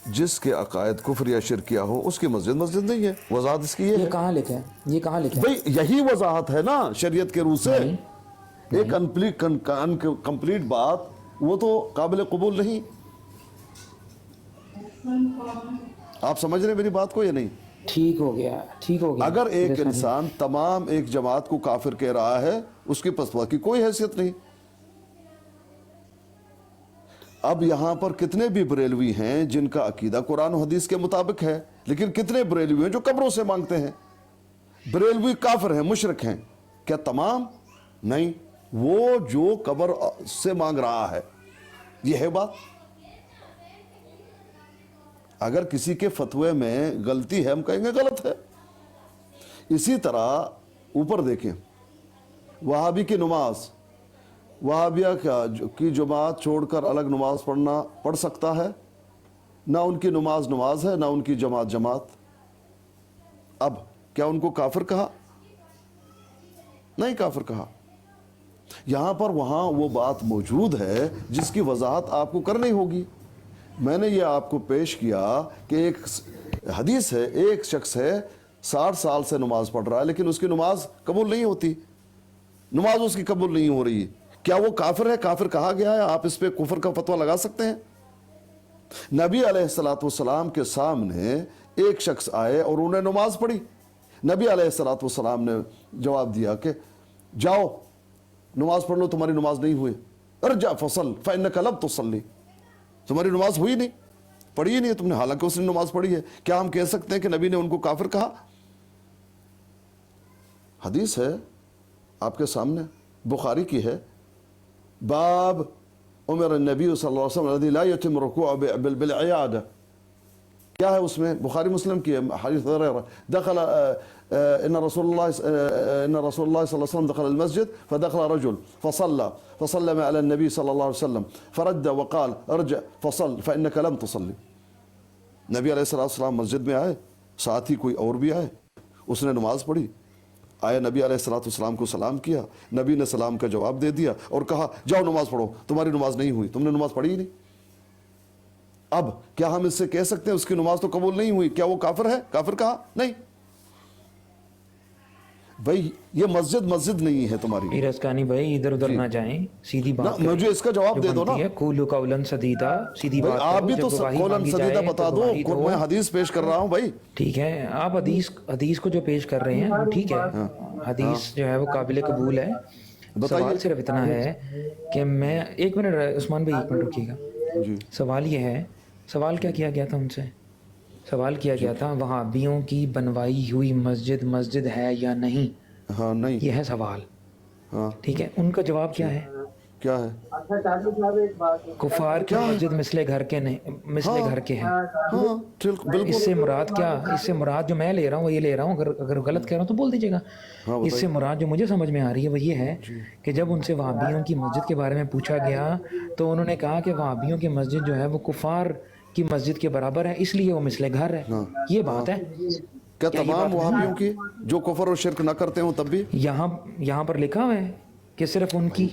जिसके अकायद कुफ्र या शिरकिया हो, उसकी मस्जिद मस्जिद नहीं है। वजाहत इसकी ये ये है कहाँ लिखा है, ये कहाँ लिखा है? भाई, यही वजाहत है ना शरीयत के रूह से। नहीं, एक कंप्लीट बात, वो तो काबिल कबूल नहीं। आप समझ रहे हैं मेरी बात को या नहीं? ठीक हो गया, ठीक हो गया। अगर एक जैसा नहीं। इंसान तमाम एक जमात को काफिर कह रहा है, उसकी पसवा की कोई हैसियत नहीं। अब यहां पर कितने भी बरेलवी हैं जिनका अकीदा कुरान और हदीस के मुताबिक है, लेकिन कितने बरेलवी हैं जो कब्रों से मांगते हैं। बरेलवी काफिर हैं, मुशरिक हैं, क्या तमाम? नहीं, वो जो कब्र से मांग रहा है, यह है बात। अगर किसी के फतवे में गलती है, हम कहेंगे गलत है। इसी तरह ऊपर देखें, वहाबी की नमाज, वहाबिया की जमात छोड़कर अलग नमाज पढ़ सकता है? ना उनकी नमाज नमाज है, ना उनकी जमात जमात। अब क्या उनको काफिर कहा? नहीं काफिर कहा। यहां पर वहां वो बात मौजूद है जिसकी वजाहत आपको करनी होगी। मैंने ये आपको पेश किया कि एक हदीस है, एक शख्स है 60 साल से नमाज पढ़ रहा है, लेकिन उसकी नमाज कबूल नहीं होती, नमाज उसकी कबूल नहीं हो रही है। क्या वो काफिर है? काफिर कहा गया है? आप इस पे कुफर का फतवा लगा सकते हैं? नबी अलैहिस्सलाम के सामने एक शख्स आए और उन्हें नमाज पढ़ी। नबी अलैहिस्सलाम ने जवाब दिया कि जाओ नमाज पढ़ लो, तुम्हारी नमाज नहीं हुई। अर्जा फसल फइन्नका लब तुसल्ली, तुम्हारी नमाज हुई नहीं, पढ़ी ही नहीं तुमने, हालांकि उसने नमाज पढ़ी है। क्या हम कह सकते हैं कि नबी ने उनको काफिर कहा? हदीस है आपके सामने, बुखारी की है। बाब उमर नबी सल्लल्लाहु अलैहि वसल्लम ला यतिम रुकू बिल इयादा, क्या है उसमें? बुखारी मुस्लिम की हदीस दखल इन रसूलुल्लाह सल्लल्लाहु अलैहि वसल्लम दखल अल मस्जिद फदखल रजुल फसल्लम अला नबी सल्लल्लाहु अलैहि वसल्लम फरद्द वक़ाल अर्ज फसल फइन्नका लम तुसल्ली। नबी अलैहिस्सलाम मस्जिद में आए, साथ ही कोई और भी आए, उसने नमाज पढ़ी। आया नबी अलैहिस्सलाम को सलाम किया, नबी ने सलाम का जवाब दे दिया और कहा जाओ नमाज पढ़ो, तुम्हारी नमाज नहीं हुई, तुमने नमाज पढ़ी ही नहीं। अब क्या हम इससे कह सकते हैं उसकी नमाज तो कबूल नहीं हुई? क्या वो काफिर है? काफिर कहा? नहीं भाई, ये मस्जिद मस्जिद नहीं है तुम्हारी। रस्कानी भाई इधर उधर ना जाएं, सीधी बात करें। मुझे इसका जवाब दे दो ना। कूलू कौलन सदीदा, सीधी भाई बात आप करो, भी जब तो गवाही कौलन मांगी सदीदा जाए बता तो दो, गवाही दो। मैं हदीस पेश कर रहा हूँ भाई। ठीक है, आप हदीस को जो पेश कर रहे हैं वो ठीक है, हदीस जो है वो काबिल कबूल है। सवाल सिर्फ इतना है कि मैं, एक मिनट उस्मान भाई, एक मिनट रुकिएगा जी। सवाल ये है, सवाल क्या किया गया था उनसे? सवाल किया गया था वहाबियों की बनवाई हुई मस्जिद मस्जिद है या नहीं? हाँ नहीं, ये है सवाल। हाँ ठीक है, उनका जवाब क्या है? क्या है? कुफार की मस्जिद मिसले घर के नहीं, मिसले घर के हैं। हाँ बिल्कुल। इससे मुराद क्या? इससे मुराद जो मैं ले रहा हूँ वो ये ले रहा हूँ, अगर गलत कह रहा हूँ तो बोल दीजिएगा। इससे मुराद जो मुझे समझ में आ रही है वो ये है कि जब उनसे वहाबियों की मस्जिद के बारे में पूछा गया तो उन्होंने कहा कि वहाबियों की मस्जिद जो है वो कुफार की मस्जिद के बराबर है, इसलिए वो मिसले घर है। ये बात है। क्या तमाम वहाबियों की जो कुफर और शिरक न करते हो तब भी? यहाँ पर लिखा हुआ है कि सिर्फ उनकी।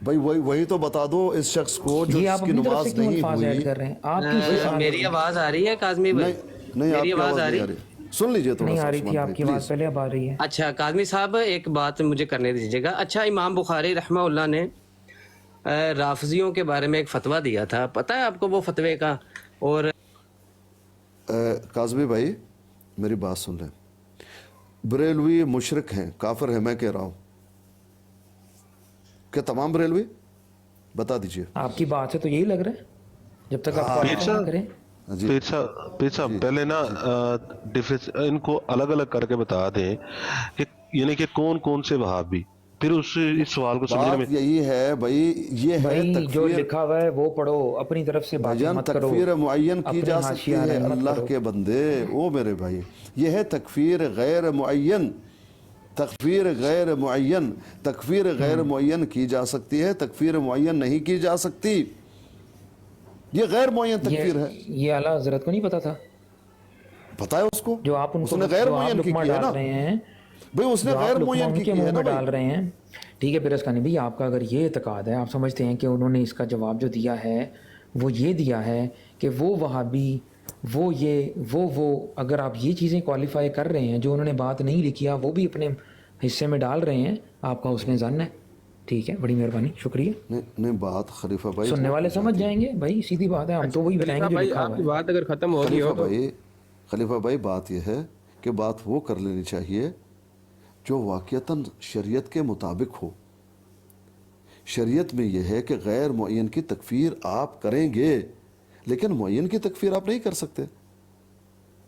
भाई वही तो बता दो इस शख्स को जो ये आप इसकी अपनी तरफ से नमाज क्यों नहीं अल्फाज ऐड हुई। कर रहे हैं? आपकी मेरी आवाज आ रही है काजमी भाई? नहीं मेरी आपकी आवाज आ नहीं रही? सुन लीजिए थोड़ा नहीं सा आ रही थी उस्मान आपकी भाई, आवाज, प्लीज। पहले अब आ रही है। अच्छा काजमी साहब, एक बात मुझे करने दीजिएगा। अच्छा, इमाम बुखारी रहमहुल्लाह ने राफजियों के बारे में एक फतवा दिया था, पता है आपको वो फतवे का? और काजमी भाई मेरी बात सुन लें, बरेलवी मुशरिक हैं, काफिर है, मैं कह रहा हूं। क्या तमाम बरेलवी? बता दीजिए। आपकी बात से तो यही लग रहा है, जब तक आप क्वालिफाई ना करें। जी पीर साहब पहले ना डिफरेंस इनको अलग अलग करके बता दें कि यानी कि कौन कौन से वहाबी, फिर इस सवाल को समझने में बात यही है भाई, ये है भाई जो तकफीर। लिखा हुआ है वो पढ़ो, अपनी तरफ से बातें भाईजान मत करो। तकफीर मुअय्यन की अपने जा सकती हाशिया है रहमत अल्लाह करो। के बंदे, ओ मेरे भाई, ये है तकफीर गैर मुअय्यन। तकफीर गैर मुअय्यन, तकफीर गैर मुअय्यन की जा सकती है, तकफीर मुअय्यन नहीं की जा सकती। ये गैर मुअय्यन तकफीर है। ये आला हजरत को नहीं पता था, पता है उसको, जो आप उनको उसने गैर जो आप मुअय्यन की लुकमा है डाल ना रहे हैं, भाई, उसने जो आप गैर लुकमा मुअय्यन की उनके है मुंह ना में भाई। डाल रहे हैं। ठीक है पिरस्कानी भाई, आपका अगर ये इत्तेकाद है, आप समझते हैं कि उन्होंने इसका जवाब जो दिया है वो ये दिया है कि वो वहाबी, वो ये वो अगर आप ये चीज़ें क्वालिफाई कर रहे हैं, जो उन्होंने बात नहीं लिखी है वो भी अपने हिस्से में डाल रहे हैं, आपका उसने जन है। ठीक है, बड़ी मेहरबानी, शुक्रिया। नहीं बात खलीफा भाई, सुनने वाले समझ जाएंगे भाई, सीधी बात है, हम तो वही बताएंगे जो भाई लिखा हुआ आपकी है। बात अगर खत्म हो गई हो तो खलीफा भाई बात यह है कि बात वो कर लेनी चाहिए जो वाक़ियतन शरीयत के मुताबिक हो। शरीयत में यह है कि गैर मुअय्यन की तकफीर आप करेंगे, लेकिन मुअय्यन की तकफीर आप नहीं कर सकते।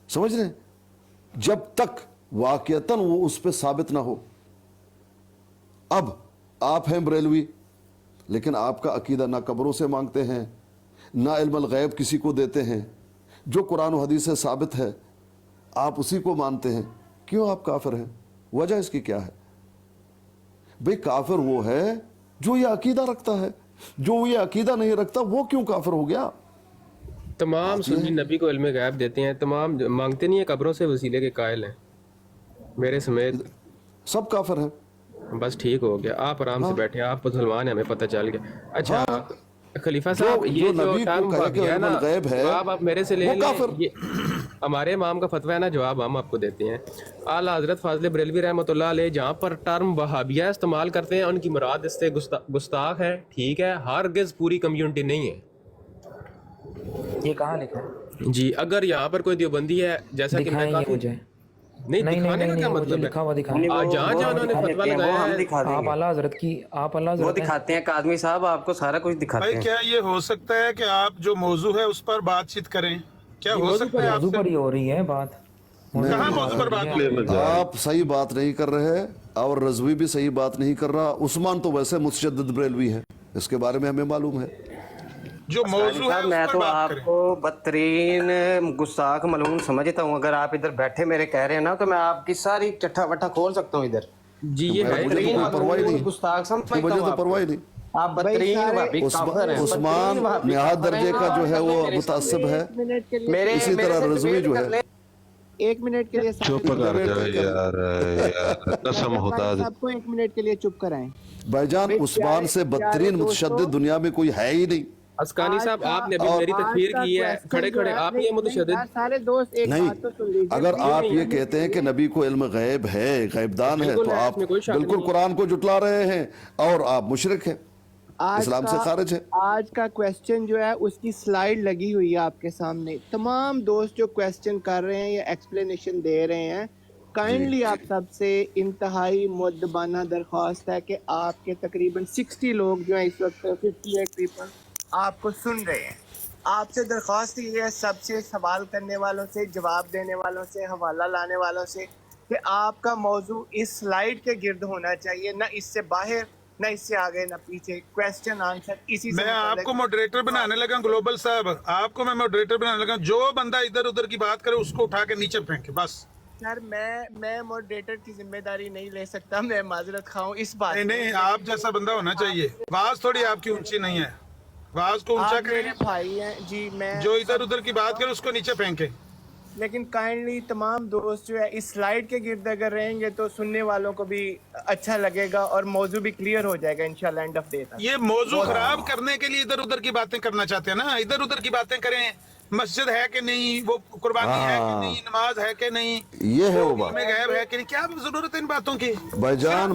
समझ रहे हैं? जब तक वाक़ियतन वो उस पर साबित ना हो। अब आप हैं बरेलवी, लेकिन आपका अकीदा ना कब्रों से मांगते हैं, ना इल्मुल गैब किसी को देते हैं, जो कुरान और हदीस से साबित है आप उसी को मानते हैं। क्यों आप काफिर हैं? वजह इसकी क्या है? भाई काफिर वो है जो ये अकीदा रखता है, जो ये अकीदा नहीं रखता वो क्यों काफिर हो गया? तमाम सुन्नी नबी को इल्म गैब देते हैं, तमाम मांगते नहीं है, कब्रों से वसीले के कायल हैं, मेरे समेत सब काफिर हैं। बस ठीक हो गया, आप आराम से बैठे, आप मुसलमान हैं, हमें पता चल गया। अच्छा खलीफा साहब, ये जो टर्म है ना, जवाब आप मेरे से ले लें, ये हमारे इमाम का फतवा है ना, जवाब हम आपको देते हैं। आला हजरत फाज़िल बरेलवी रहमतुल्लाह अलैह जहाँ पर टर्म वहाबिया इस्तेमाल करते हैं, उनकी मुराद इससे गुस्ताख है, ठीक है, हरगिज़ पूरी कम्युनिटी नहीं है। ये कहाँ लिखा है जी? अगर यहाँ पर कोई देवबंदी है, जैसा कि मैं मुझे नहीं दिखाने का क्या मतलब लिखा हुआ दिखाएं। जहाँ जहाँ उन्होंने फतवा लगाया है, आप आला हजरत की, आप आला वो हजरत दिखाते हैं, कादमी साहब आपको सारा कुछ दिखाते भाई हैं। क्या ये हो सकता है कि आप जो मौजू है उस पर बातचीत करें? क्या हो सकता है? मौजू पर ही हो रही है बात, कहाँ मौजू पर बात हो रही है? आप सही बात नहीं कर रहे और रजवी भी सही बात नहीं कर रहा। उस्मान तो वैसे मुतशद्दिद बरेलवी है, इसके बारे में हमें मालूम है। जो मौजू है मैं उस तो पर बात करें। आपको बदतरीन गुस्ताख मलून समझता हूँ। अगर आप इधर बैठे मेरे कह रहे हैं ना, तो मैं आपकी सारी चट्ठा वट्ठा खोल सकता हूँ इधर। जी ये है मुझे तो परवाह ही नहीं, गुस्ताख समझता मुझे हूँ तो परवाह ही नहीं। आप बदतरीन वहाबी काफिर हैं। उस्मान निहायत दर्जे का जो है वो मुतासिब है, इसी तरह रजवी जो है। 1 मिनट के लिए चुप कर जाओ यार, कसम होता है। सबको 1 मिनट के लिए चुप कराएं। भाईजान उस्मान से बदतरीन मुतशद्दिद दुनिया में कोई है ही नहीं। अस्कानी साहब, आपने अभी मेरी तकफीर की है खड़े खड़े, आप ये मुतशद्दिद सारे दोस्त एक नहीं। बात तो सुन लीजिए। अगर आप ये कहते हैं कि नबी को इल्म गैब है, गैबदान है, तो आप बिल्कुल कुरान को जुटला रहे हैं और आप मुशरिक हैं, इस्लाम से खारिज है। आज का क्वेश्चन जो है उसकी स्लाइड लगी हुई है आपके सामने। तमाम दोस्त जो क्वेश्चन कर रहे हैं या एक्सप्लेनेशन दे रहे हैं, काइंडली आप सबसे इंतहाई मुद्दबाना दरख्वास्त है कि आपके तकरीबन 60 लोग जो हैं इस वक्त, 58 पीपल आपको सुन रहे हैं। आपसे दरख्वास्त ये है, सबसे सवाल करने वालों से, जवाब देने वालों से, हवाला लाने वालों से, कि आपका मौजू इस स्लाइड के गिर्द होना चाहिए, ना इससे बाहर, ना इससे आगे, ना पीछे। क्वेश्चन आंसर इसी से मैं आपको मॉडरेटर बनाने लगा, ग्लोबल साहब, आपको मैं मॉडरेटर बनाने लगा। जो बंदा इधर उधर की बात करे उसको उठा के नीचे फेंके बस। सर मैं मॉडरेटर की जिम्मेदारी नहीं ले सकता, मैं माजरत खाऊं इस बात नहीं नहीं, आप जैसा बंदा होना चाहिए। आवाज थोड़ी आपकी ऊंची नहीं है, आवाज को ऊंचा मेरे करें। भाई हैं जी, मैं जो इधर उधर की बात करे उसको नीचे फेंके। लेकिन काइंडली तमाम दोस्त जो है इस स्लाइड के गिर्द अगर रहेंगे तो सुनने वालों को भी अच्छा लगेगा और मौजू भी क्लियर हो जाएगा इंशाल्लाह एंड ऑफ डे तक। ये मौजू खराब करने के लिए इधर उधर की बातें करना चाहते हैं ना, इधर उधर की बातें करें। मस्जिद है कि नहीं, वो कुर्बानी है कि नहीं, नमाज है कि नहीं, ये है वो बात। में गैब है कि नहीं, क्या जरूरत है इन बातों की? भाईजान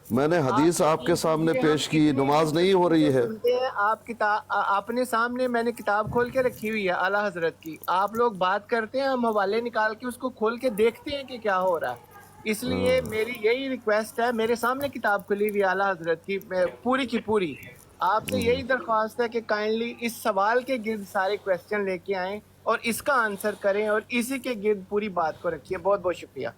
मैंने हदीस आपके सामने पेश की, नमाज नहीं हो रही है। सुनते हैं आप किताब, आपने सामने मैंने किताब खोल के रखी हुई है आला हजरत की। आप लोग बात करते हैं, हम हवाले निकाल के उसको खोल के देखते हैं कि क्या हो रहा है। इसलिए मेरी यही रिक्वेस्ट है, मेरे सामने किताब खुली हुई आला हजरत की पूरी की पूरी, آپ سے یہی درخواست ہے کہ کائنڈلی اس سوال کے گرد سارے کویسچن لے کے آئیں اور اس کا آنسر کریں اور اسی کے گرد پوری بات کو رکھیے. بہت بہت شکریہ.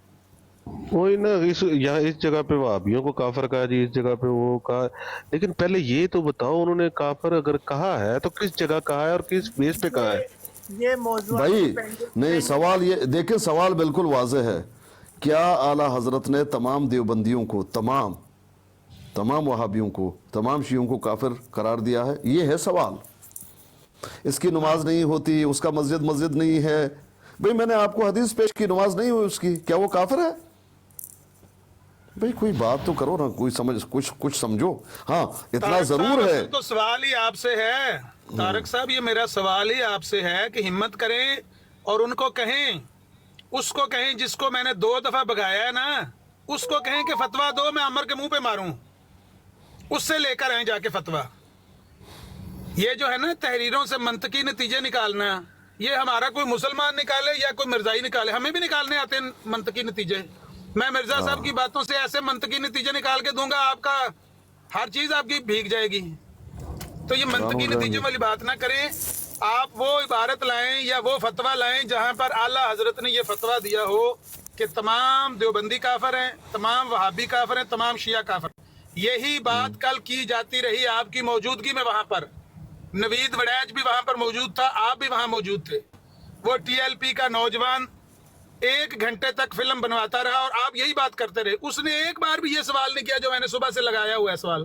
وہی نا یہاں اس جگہ پہ وہابیوں کو کافر کہا جی، اس جگہ پہ وہ کہا، لیکن پہلے یہ تو بتاؤ انہوں نے کافر اگر کہا ہے تو کس جگہ کہا ہے اور کس بیس پہ کہا ہے؟ یہ موضوع بھائی نہیں، سوال یہ دیکھیں، سوال بالکل واضح ہے. کیا اعلیٰ حضرت نے تمام دیوبندیوں کو، تمام وہابیوں کو، تمام شیعوں کو کافر قرار دیا ہے؟ یہ ہے سوال. اس کی نماز نہیں ہوتی، اس کا مسجد نہیں ہے. بھئی میں نے آپ کو حدیث پیش کی، نماز نہیں ہوئی اس کی، کیا وہ کافر ہے؟ بھئی کوئی بات تو کرو نا، کوئی سمجھ، کچھ سمجھو. ہاں اتنا ضرور ہے. تو سوال ہی آپ سے ہے طارق صاحب، یہ میرا سوال ہی آپ سے ہے کہ ہمت کریں اور ان کو کہیں، اس کو کہیں جس کو میں نے 2 دفعہ بگایا ہے نا، اس کو کہیں کہ فتویٰ دو، میں عمر کے منہ پہ ماروں، اس سے لے کر آئیں جا کے فتویٰ. یہ جو ہے نا تحریروں سے منطقی نتیجے نکالنا، یہ ہمارا کوئی مسلمان نکالے یا کوئی مرزائی نکالے، ہمیں بھی نکالنے آتے ہیں منطقی نتیجے. میں مرزا صاحب کی باتوں سے ایسے منطقی نتیجے نکال کے دوں گا، آپ کا ہر چیز آپ کی بھیگ جائے گی. تو یہ منطقی نتیجے والی بات نہ کریں. آپ وہ عبارت لائیں یا وہ فتویٰ لائیں جہاں پر اعلیٰ حضرت نے یہ فتویٰ دیا ہو کہ تمام دیوبندی کافر ہیں، تمام وہابی کافر ہیں، تمام شیعہ کافر ہیں. یہی بات کل کی جاتی رہی آپ کی موجودگی میں وہاں پر. نوید وڑیچ بھی وہاں پر موجود تھا، آپ بھی وہاں موجود تھے. وہ ٹی ایل پی کا نوجوان 1 گھنٹے تک فلم بنواتا رہا اور آپ یہی بات کرتے رہے. اس نے ایک بار بھی یہ سوال نہیں کیا جو میں نے صبح سے لگایا ہوا ہے سوال.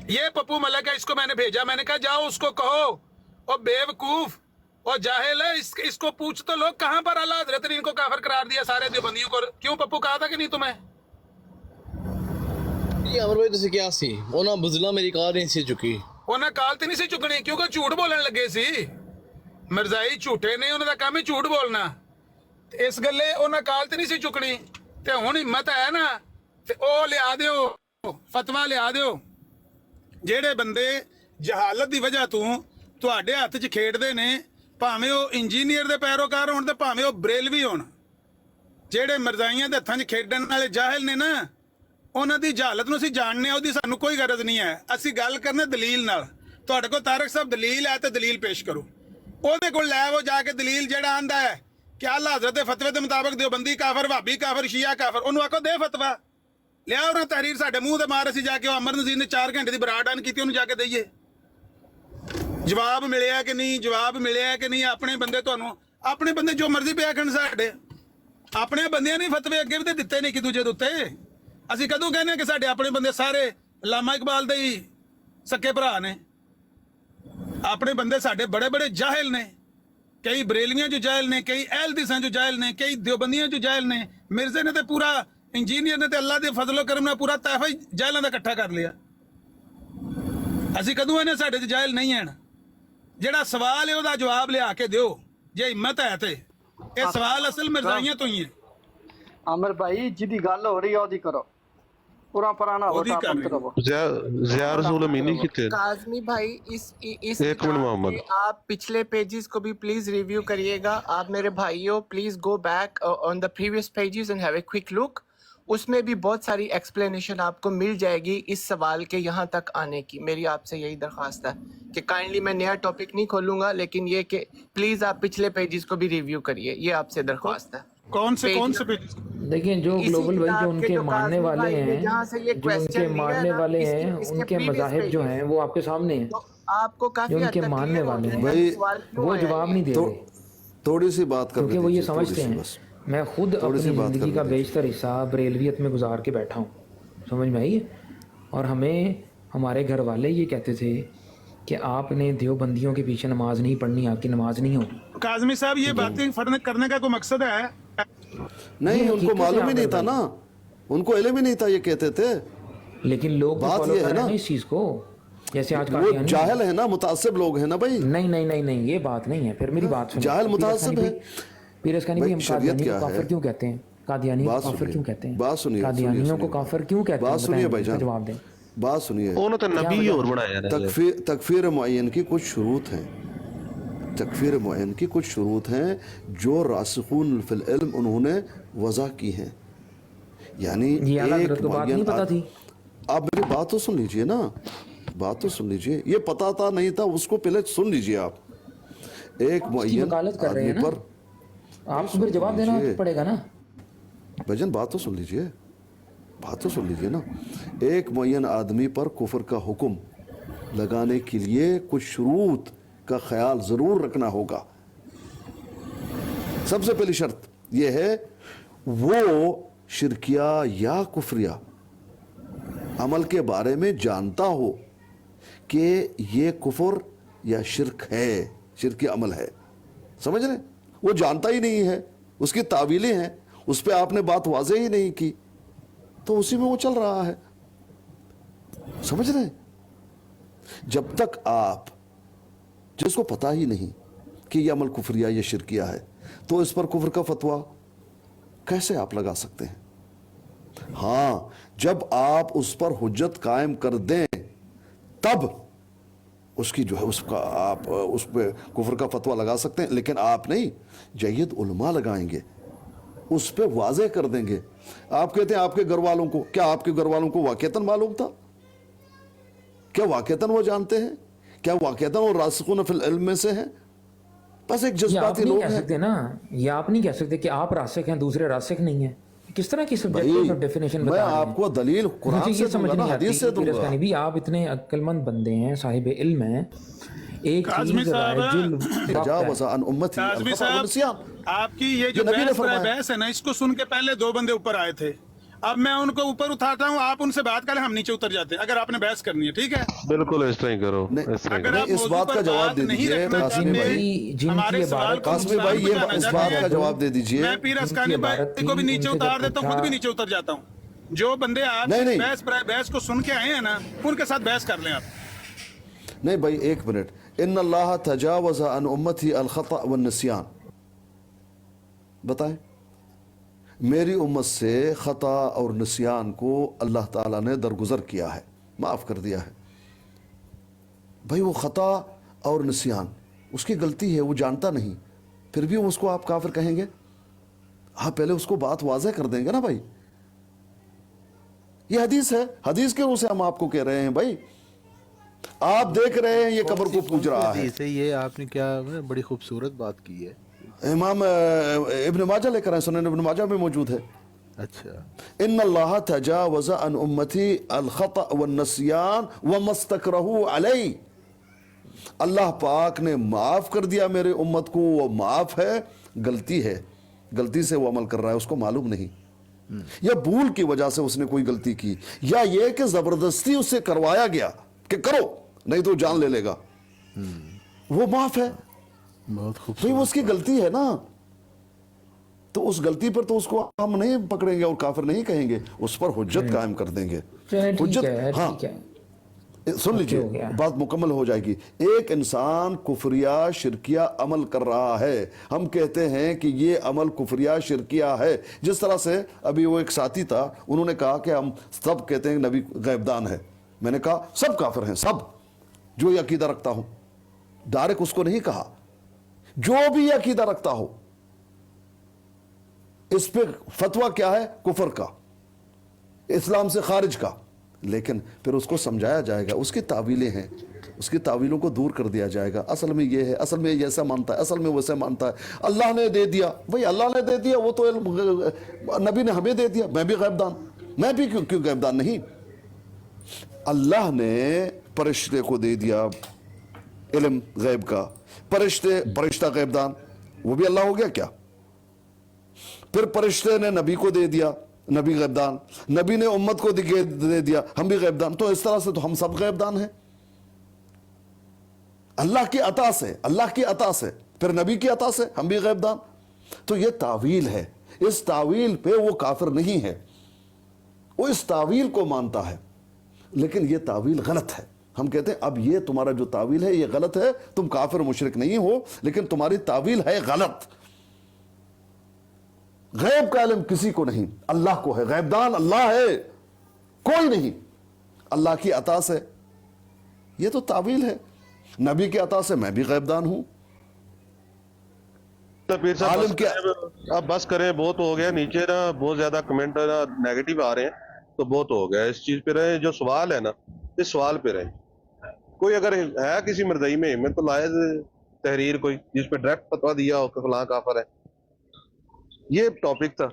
یہ پپو ملک ہے، اس کو میں نے بھیجا، میں نے کہا جاؤ اس کو کہو، اور بے وقوف اور جاہل ہے، اس کو پوچھ تو لو کہاں پر اعلیٰ حضرت نے ان کو کافر قرار دیا سارے دیوبندیوں کو. کیوں پپو کہا تھا کہ نہیں تمہیں؟ یہ عمر بھائی تسی کیا سی انہاں بزلا میری کار نہیں سی چکی، انہیں کال تے نہیں سی چکنی کیونکہ جھوٹ بولن لگے سی. مرزائی جھوٹے نے، انہوں کا کام ہی جھوٹ بولنا. اس گلے انہیں کال تے نہیں سی چکنی. تے ہن ہمت ہے نا تے او لیا دیو، فتویٰ لیا دیو. جیڑے بندے جہالت دی وجہ تو تواڈے ہاتھ 'چ کھیڈدے نے، بھاویں او انجینئر دے پیروکار ہون تے بھاویں او بریلوی ہون، جیڑے مرزائیاں دے ہتھاں 'چ کھیڈن والے جاہل نے نا، انہاں دی جہالت نو اسی جاننے، او دی سانو کوئی غرض نہیں ہے. اسی گل کرنے دلیل نال. تواڈے کول طارق صاحب دلیل ہے تے دلیل پیش کرو. او دے کول لے وہ جا کے دلیل جیڑا آندا ہے کہ اعلیٰ حضرت دے فتوی دے مطابق دیوبندی کافر، وہابی کافر، شیعہ کافر، انہوں آکھو دے فتویٰ. لیا انہاں تحریر ساڈے منہ تے مار، اسی جا کے عمر نذیر نے 4 گھنٹے دی براڈ آن کیتی، انہوں جا کے دئیے. جواب ملیا کہ نہیں، جواب ملیا کہ نہیں. اپنے بندے تانوں، اپنے بندے جو مرضی پہ آکھن ساڈے، اپنے بندیاں نے فتوی اگے بھی تے دتے نہیں کہ دوجے دے تے. اسی کدوں کہنے کہ ساڈے اپنے بندے سارے علامہ اقبال دے ہی سکے بھرا نے. اپنے بندے ساڈے بڑے بڑے جاہل نے، کئی بریلیاں جو جاہل نے، کئی اہل حدیثاں جو جاہل نے، کئی دیوبندیاں جو جاہل نے. مرزے نے تے پورا، انجینئر نے تے اللہ دے فضل و کرم نے پورا طائفہ ہی جاہلاں دا اکٹھا کر لیا. اسی کدوں انہیں ساڈے تے جاہل نہیں ہیں. جیڑا سوال ہے او دا جواب لیا کے دیو جے ہمت ہے تے. یہ سوال اصل مرزائیاں تو ہی ہیں. عامر بھائی جدی گل ہو رہی ہے اودی کرو، پورا پرانا ہو تا پتر رہو. ضیاء رسول امینی کی تھے. کاظمی بھائی اس ایک منٹ محمد، آپ پچھلے پیجز کو بھی پلیز ریویو کریے گا. آپ میرے بھائیو please go back on the previous pages and have a quick look. اس میں بھی بہت ساری ایکسپلینیشن آپ کو مل جائے گی اس سوال کے یہاں تک آنے کی. میری آپ سے یہی درخواست ہے کہ کائنڈلی میں نیا ٹاپک نہیں کھولوں گا، لیکن یہ کہ پلیز آپ پچھلے پیجز کو بھی ریویو کریے، یہ آپ سے درخواست ہے. کون سے دیکھیں جو گلوبل وہی جو ان کے ماننے والے ہیں، جو ان کے ماننے والے ہیں، ان کے مذاہب جو ہیں وہ آپ کے سامنے ہیں. آپ کو جو ان کے ماننے والے ہیں وہ جواب نہیں دے رہے، تھوڑی سی بات کر، کیونکہ وہ یہ سمجھتے ہیں. میں خود اپنی زندگی کا بیشتر حصہ بریلویت میں گزار کے بیٹھا ہوں، سمجھ میں آئی ہے. اور ہمیں ہمارے گھر والے یہ کہتے تھے کہ آپ نے دیوبندیوں کے پیچھے نماز نہیں پڑھنی، آپ کی نماز نہیں ہوگی. کاظمی صاحب یہ باتیں کرنے کا کوئی مقصد ہے؟ نہیں، ان کو معلوم ہی نہیں تھا نا، ان کو علم ہی نہیں تھا، یہ کہتے تھے. لیکن لوگ بات یہ ہے نا اس چیز کو، جیسے آج وہ جاہل ہے نا، متعصب لوگ ہیں نا بھائی. نہیں نہیں نہیں نہیں، یہ بات نہیں ہے. پھر میری بات سنیں، جاہل متعصب ہے. پیر اسکانی بھی ہم قادیانی کو کافر کیوں کہتے ہیں؟ قادیانی کو کافر کیوں کہتے ہیں؟ بات سنیے، قادیانیوں کو کافر کیوں کہتے ہیں؟ بات سنیے بھائی جان، جواب دیں. بات سنیے. انہوں نے نبی اور بنایا ہے. تکفیر معین کی کچھ شروط ہیں، تکفیر معین کی کچھ شروط ہیں جو راسخون فی العلم انہوں نے وضع کی ہیں. یعنی یہ اعلیٰ حضرت کو بات نہیں پتا تھی. آپ میری بات تو سن لیجئے نا. बात तो सुन लीजिए, ये पता था नहीं था उसको पहले सुन लीजिए आप। एक मुअय्यन वकालत कर रहे हैं आदमी ना, पर आपको फिर जवाब देना पड़ेगा ना। भजन बात तो सुन लीजिए, बात तो सुन लीजिए ना। एक मुअय्यन आदमी पर कुफर का हुक्म लगाने के लिए कुछ शुरूत का ख्याल ज़रूर रखना होगा। सबसे पहली शर्त यह है वो शिरकिया या कुफरिया अमल के बारे में जानता हो कि ये कुफर या शिरक है, शिरकी अमल है। समझ रहे? वो जानता ही नहीं है, उसकी तावीलें हैं, उस पर आपने बात वाज़ेह ही नहीं की, तो उसी में वो चल रहा है। समझ रहे? जब तक आप, जिसको पता ही नहीं कि ये अमल कुफरिया या शिरकिया है, तो इस पर कुफर का फतवा कैसे आप लगा सकते हैं? हाँ, जब आप उस पर हुज्जत कायम कर दें तब उसकी जो है उसका आप उस पर कुफर का फतवा लगा सकते हैं, लेकिन आप नहीं, जय्यद उलमा लगाएंगे, उस पर वाज़ेह कर देंगे। आप कहते हैं आपके घर वालों को, क्या आपके घर वालों को वाक़तन मालूम था? क्या वाक़तन वो जानते हैं? क्या वाक़तन वो रासिखून फिल इल्म में से हैं? बस एक जज्बाती लोग हैं। सकते ना, ये आप नहीं कह सकते कि आप रासिक हैं दूसरे रासिक नहीं है। किस तरह की सब्जेक्टिव डेफिनेशन मैं बता रहे हैं? आपको दलील कुरान से दूंगा ना, हदीस से दूंगा। भी आप इतने अक्लमंद बंदे हैं, साहिब इल्म हैं, एक काज़मी चीज साहब, काज़मी साहब, आपकी ये जो बहस है ना, इसको सुन के पहले 2 बंदे ऊपर आए थे, अब मैं उनको ऊपर उठाता हूँ, आप उनसे बात करें, हम नीचे उतर जाते हैं। अगर आपने बहस करनी है, ठीक है? बिल्कुल इस तरह ही करो, इस तरह ही अगर आप इस बात का जवाब दे दीजिए हमारे सवाल को कासमी भाई, ये इस बात का जवाब दे दीजिए। मैं पीर अस्कानी भाई को भी नीचे उतार देता हूँ, खुद भी नीचे उतर जाता हूँ। जो बंदे आप बहस को सुन के आए हैं ना, उनके साथ बहस कर लें आप। नहीं भाई, एक मिनट। इन्नल्लाह तजावज़ अन उम्मती अल खता व निस्यान, बताएं, मेरी उम्मत से ख़ता और निस्यान को अल्लाह ताला ने दरगुजर किया है, माफ़ कर दिया है। भाई वो ख़ता और निस्यान उसकी गलती है, वो जानता नहीं, फिर भी उसको आप काफिर कहेंगे? आप पहले उसको बात वाज़ेह कर देंगे ना भाई। ये हदीस है, हदीस के रूप से हम आपको कह रहे हैं भाई। आप देख रहे हैं ये कब्र को पूज रहा है। ये आपने क्या बड़ी खूबसूरत बात की है। इमाम इब्न माजा लेकर आए, सुनन इब्न माजा में मौजूद है। अच्छा, इन्नल्लाह तजावज़ अन उम्मती अल खता व निस्यान व मस्तकरहु अलैहि, अल्लाह पाक ने माफ़ कर दिया मेरे उम्मत को, वो माफ़ है, गलती है, गलती से वो अमल कर रहा है, उसको मालूम नहीं, या भूल की वजह से उसने कोई गलती की, या ये कि ज़बरदस्ती उससे करवाया गया कि करो नहीं तो जान ले लेगा, वो माफ़ है। बहुत भाई वो उसकी गलती है ना, तो उस गलती पर तो उसको हम नहीं पकड़ेंगे और काफिर नहीं कहेंगे, उस पर हुज्जत कायम कर देंगे। हुज्जत, हाँ, सुन लीजिए, बात मुकम्मल हो जाएगी। एक इंसान कुफरिया शिरकिया अमल कर रहा है, हम कहते हैं कि ये अमल कुफरिया शिरकिया है। जिस तरह से अभी वो एक साथी था, उन्होंने कहा कि हम सब कहते हैं नबी गैबदान है। मैंने कहा सब काफिर हैं, सब, जो ये अकीदा रखता हूं। डायरेक्ट उसको नहीं कहा, जो भी अकीदा रखता हो। इस पे फतवा क्या है? कुफर का, इस्लाम से खारिज का। लेकिन फिर उसको समझाया जाएगा, उसकी तावीलें हैं, उसकी तावीलों को दूर कर दिया जाएगा। असल में ये है, असल में ये ऐसा मानता है, असल में वैसे मानता है, अल्लाह ने दे दिया। भाई अल्लाह ने दे दिया, वो तो नबी ने हमें दे दिया, मैं भी गैबदान, मैं भी क्यों गैबदान नहीं? अल्लाह ने फरिश्ते को दे दिया इल्म गैब का, फरिश्ता गैबदान, वो भी अल्लाह हो गया क्या? फिर फरिश्ते ने नबी को दे दिया, नबी गैबदान, नबी ने उम्मत को दे दिया, हम भी गैबदान। तो इस तरह से तो हम सब गैबदान हैं, अल्लाह की अता से, अल्लाह की अता से, फिर नबी की अता से हम भी गैबदान। तो ये तावील है, इस तावील पे वो काफिर नहीं है, वो इस तावील को मानता है, लेकिन ये तावील गलत है। हम कहते हैं अब ये तुम्हारा जो तावील है ये गलत है, तुम काफिर मुशरिक नहीं हो, लेकिन तुम्हारी तावील है गलत। गैब का इल्म किसी को नहीं, अल्लाह को है। गैबदान अल्लाह है, कोई नहीं, अल्लाह की अता से। ये तो तावील है। नबी की अता से मैं भी गैबदान हूं। पीर साहब अब बस करें, बहुत हो गया। नीचे ना बहुत ज्यादा कमेंट ना नेगेटिव आ रहे हैं, तो बहुत हो गया। इस चीज पे रहे, जो सवाल है ना, इस सवाल पे रहे। कोई अगर है किसी मरदई में हिम्मत तो लाए तहरीर कोई जिस पे डायरेक्ट फतवा दिया हो कि फलां काफर है। ये टॉपिक था।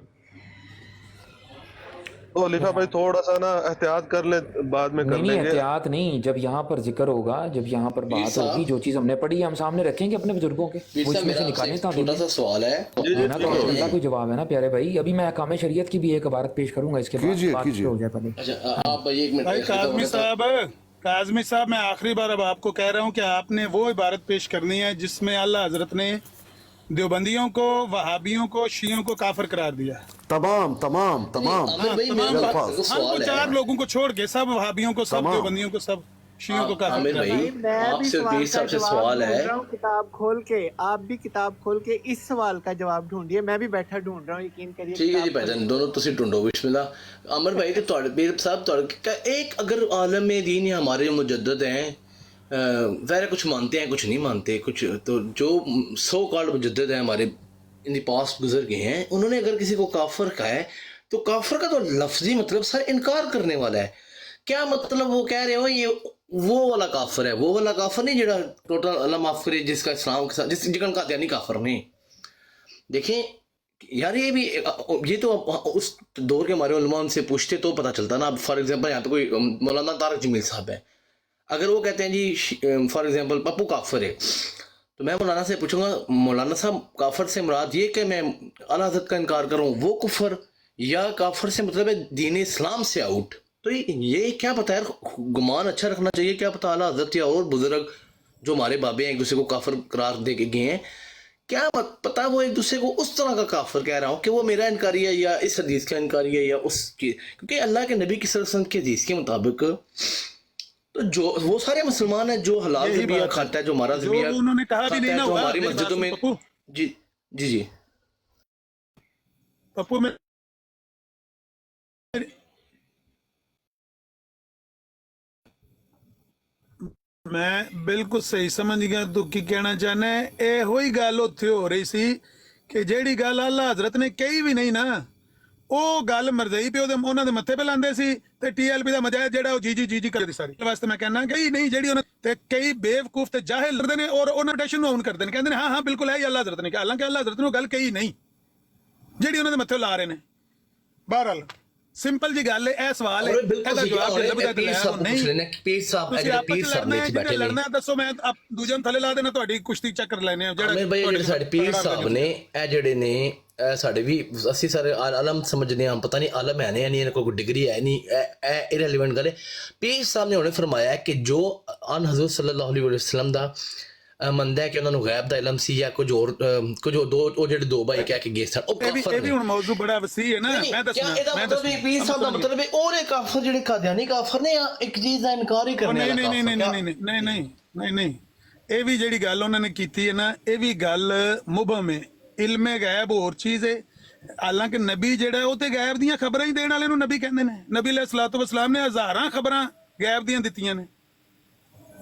तो लिखा भाई थोड़ा सा ना एहतियात कर ले, बाद में कर नहीं लेंगे। एहतियात नहीं, जब यहाँ पर जिक्र होगा, जब यहाँ पर बात होगी, जो चीज़ हमने पढ़ी हम सामने रखेंगे अपने बुजुर्गों के, वो इसमें से निकालने था। छोटा सा सवाल है ना तो अल्लाह कोई जवाब है ना प्यारे भाई। अभी मैं अहकाम शरीयत की भी एक इबारत पेश करूंगा, इसके बाद बात हो जाए पहले। अच्छा आप भाई एक भाई मिनट काज़मी साहब मैं आखिरी बार अब आपको कह रहा हूँ कि आपने वो इबारत पेश करनी है जिसमें अल्लाह हजरत ने देवबंदियों को, वहाबियों को, शियों को काफिर करार दिया। तमाम तमाम तमाम हमको 4 लोगों को छोड़ के सब वहाबियों को, सब देवबंदियों को, सब शियों को काफिर आमिर भाई आपसे पीर साहब से सवाल है, किताब खोल के, आप भी किताब खोल के इस सवाल का जवाब ढूंढिए। मैं भी बैठा ढूंढ रहा हूँ, यकीन करिए। ठीक है जी भाईजान, दोनों तुसी ढूंढो बिस्मिल्लाह। आमिर भाई ते तुहाडे पीर साहब तुहाडे एक अगर आलम दीन या हमारे मुजद्दद हैं, वैसे कुछ मानते हैं कुछ नहीं मानते, कुछ तो जो सो कॉल्ड मुजद्दद हैं हमारे इन दी पास गुजर गए हैं, उन्होंने अगर किसी को काफिर कहा है तो काफिर का तो लफ्जी मतलब सर इनकार करने वाला है। क्या मतलब वो कह रहे हो ये वो वाला काफिर है, वो वाला काफिर नहीं जेड़ा टोटल अल्लाह माफ करे जिसका इस्लाम के साथ जिस जिकन का नहीं काफिर नहीं। देखें यार ये तो उस दौर के हमारे उलमा उनसे पूछते तो पता चलता ना। अब फॉर एग्जांपल यहाँ पे कोई मौलाना तारक जमील साहब है, अगर वो कहते हैं जी फॉर एग्जांपल पप्पू काफिर है, तो मैं मौलाना से पूछूंगा मौलाना साहब काफिर से मुराद ये कि मैं अल्लाह हज़रत का इनकार करूँ वो कुफर, या काफिर से मतलब है दीन इस्लाम से आउट। तो ये क्या पता यार, गुमान अच्छा रखना चाहिए, क्या पता अल्लाह हज़रत या और बुजुर्ग जो हमारे बाबे हैं एक दूसरे को काफिर करार दे के गए हैं, क्या पता वो एक दूसरे को उस तरह का काफिर कह रहा हूँ कि वो मेरा इनकारी है या इस हदीस का इनकारी है या उसकी, क्योंकि अल्लाह के नबी की सल्लल्लाहु अलैहि वसल्लम के हदीस के मुताबिक तो जो वो सारे मुसलमान हैं जो हलाल ज़िबिया खाता है, जो हमारा ज़िबिया उन्होंने कहा भी नहीं ना, जो हमारी मस्जिदों में जी जी जी पप्पू में मैं बिल्कुल सही समझ गया तू की कहना चाहना है। ਇਹੋ ਹੀ ਗੱਲ ਉੱਥੇ ਹੋ ਰਹੀ ਸੀ ਕਿ ਜਿਹੜੀ ਗੱਲ ਅੱਲਾ ਹਜ਼ਰਤ ਨੇ ਕਹੀ ਵੀ ਨਹੀਂ ਨਾ, ਉਹ ਗੱਲ ਮਰਜ਼ਈ ਪਿਓ ਦੇ ਉਹਨਾਂ ਦੇ ਮੱਥੇ 'ਤੇ ਲਾਉਂਦੇ ਸੀ ਤੇ ਟੀਐਲਪੀ ਦਾ ਮਜਾਇਆ ਜਿਹੜਾ ਉਹ ਜੀ ਕਰਦੀ ਸਾਰੀ ਵਾਸਤੇ ਮੈਂ ਕਹਿੰਦਾ ਕਿ ਨਹੀਂ ਜਿਹੜੀ ਉਹਨਾਂ ਤੇ ਕਈ ਬੇਵਕੂਫ ਤੇ ਜਾਹਿਲ ਕਰਦੇ ਨੇ ਔਰ ਉਹਨਾਂ ਡੈਸ਼ਨ ਨੂੰ ਆਨ ਕਰਦੇ ਨੇ, ਕਹਿੰਦੇ ਨੇ ਹਾਂ ਬਿਲਕੁਲ ਹੈ ਹੀ ਅੱਲਾ ਹਜ਼ਰਤ ਨੇ ਕਿਹਾ, ਹਾਲਾਂਕਿ ਅੱਲਾ ਹਜ਼ਰਤ ਨੂੰ ਗੱਲ ਕਹੀ ਨਹੀਂ ਜਿਹੜੀ ਉਹਨਾਂ ਦੇ ਮੱਥੇ ਲਾ ਰਹੇ ਨੇ। ਬਹਰਹਾਲ ਸਿੰਪਲ ਜੀ ਗੱਲ ਹੈ, ਇਹ ਸਵਾਲ ਹੈ, ਇਹਦਾ ਜਵਾਬ ਲੱਭਦਾ ਤੇ ਲੈ ਨਹੀਂ ਪੀਰ ਸਾਹਿਬ ਜਿਹੜੇ ਪੀਰ ਸਾਹਿਬ ਨੇ ਇੱਥੇ ਬੈਠੇ ਨੇ ਲੜਨਾ ਦੱਸੋ, ਮੈਂ ਆਪ ਦੂਜਿਆਂ ਨੂੰ ਥੱਲੇ ਲਾ ਦੇਣਾ, ਤੁਹਾਡੀ ਕੁਸ਼ਤੀ ਚੱਕਰ ਲੈਣੇ ਆ ਜਿਹੜੇ ਬਈ ਜਿਹੜੇ ਸਾਡੇ ਪੀਰ ਸਾਹਿਬ ਨੇ ਇਹ ਜਿਹੜੇ ਨੇ ਸਾਡੇ ਵੀ ਅਸੀਂ ਸਾਰੇ ਆਲਮ ਸਮਝਦੇ ਹਾਂ, ਪਤਾ ਨਹੀਂ ਆਲਮ ਹੈ ਨਹੀਂ ਇਹਨਾਂ ਕੋਲ ਡਿਗਰੀ ਹੈ ਨਹੀਂ, ਇਹ ਇਰੈਲੇਵੈਂਟ ਗੱਲ ਹੈ। ਪੀਰ ਸਾਹਿਬ ਨੇ ਉਹਨੇ ਫਰਮਾਇਆ ਕਿ ਜੋ ਅਨ ਹਜ਼ਰਤ ਸੱਲੱਲਾਹੁ ਅਲੈਹਿ ਵਸੱਲਮ ਦਾ ਮੰਨਦਾ ਹੈ ਕਿ ਉਹਨਾਂ ਨੂੰ ਗੈਬ ਦਾ ਇਲਮ ਸੀ ਜਾਂ ਕੁਝ ਹੋਰ ਉਹ ਜਿਹੜੇ ਦੋ ਭਾਈ ਕਹਿ ਕੇ ਗਏ ਸਨ ਉਹ ਕਾਫਰ ਨੇ। ਇਹ ਵੀ ਹੁਣ ਮੌਜੂ ਬੜਾ ਵਸੀ ਹੈ ਨਾ, ਮੈਂ ਦੱਸਣਾ ਇਹਦਾ ਮਤਲਬ ਹੈ ਪੀਰ ਸਾਹਿਬ ਦਾ ਮਤਲਬ ਹੈ ਉਹਨੇ ਕਾਫਰ ਜਿਹੜੇ ਕਾਦੀਆਨੀ ਕਾਫਰ ਨੇ ਇੱਕ ਚੀਜ਼ ਦਾ ਇਨਕਾਰ ਹੀ ਕਰਨੇ ਵਾਲਾ ਨਹੀਂ ਇਹ ਵੀ ਜਿਹੜੀ ਗੱਲ ਉਹਨਾਂ ਨੇ ਕੀਤੀ ਹੈ ਨਾ, ਇਹ ਵੀ ਗੱਲ ਮੁਬਹਮ ਹੈ। ਇਲਮੇ ਗੈਬ ਹੋਰ ਚੀਜ਼ ਹੈ, ਹਾਲਾਂਕਿ ਨਬੀ ਜਿਹੜਾ ਉਹ ਤੇ ਗੈਬ ਦੀਆਂ ਖਬਰਾਂ ਹੀ ਦੇਣ ਵਾਲੇ ਨੂੰ ਨਬੀ ਕਹਿੰਦੇ ਨੇ। ਨਬੀ ਅਲੈਹਿਸਸਲਾਤੁ ਵਸਸਲਾਮ ਨੇ ਹਜ਼ਾਰਾਂ ਖਬਰਾਂ ਗੈਬ ਦੀਆਂ ਦਿੱਤੀਆਂ ਨੇ,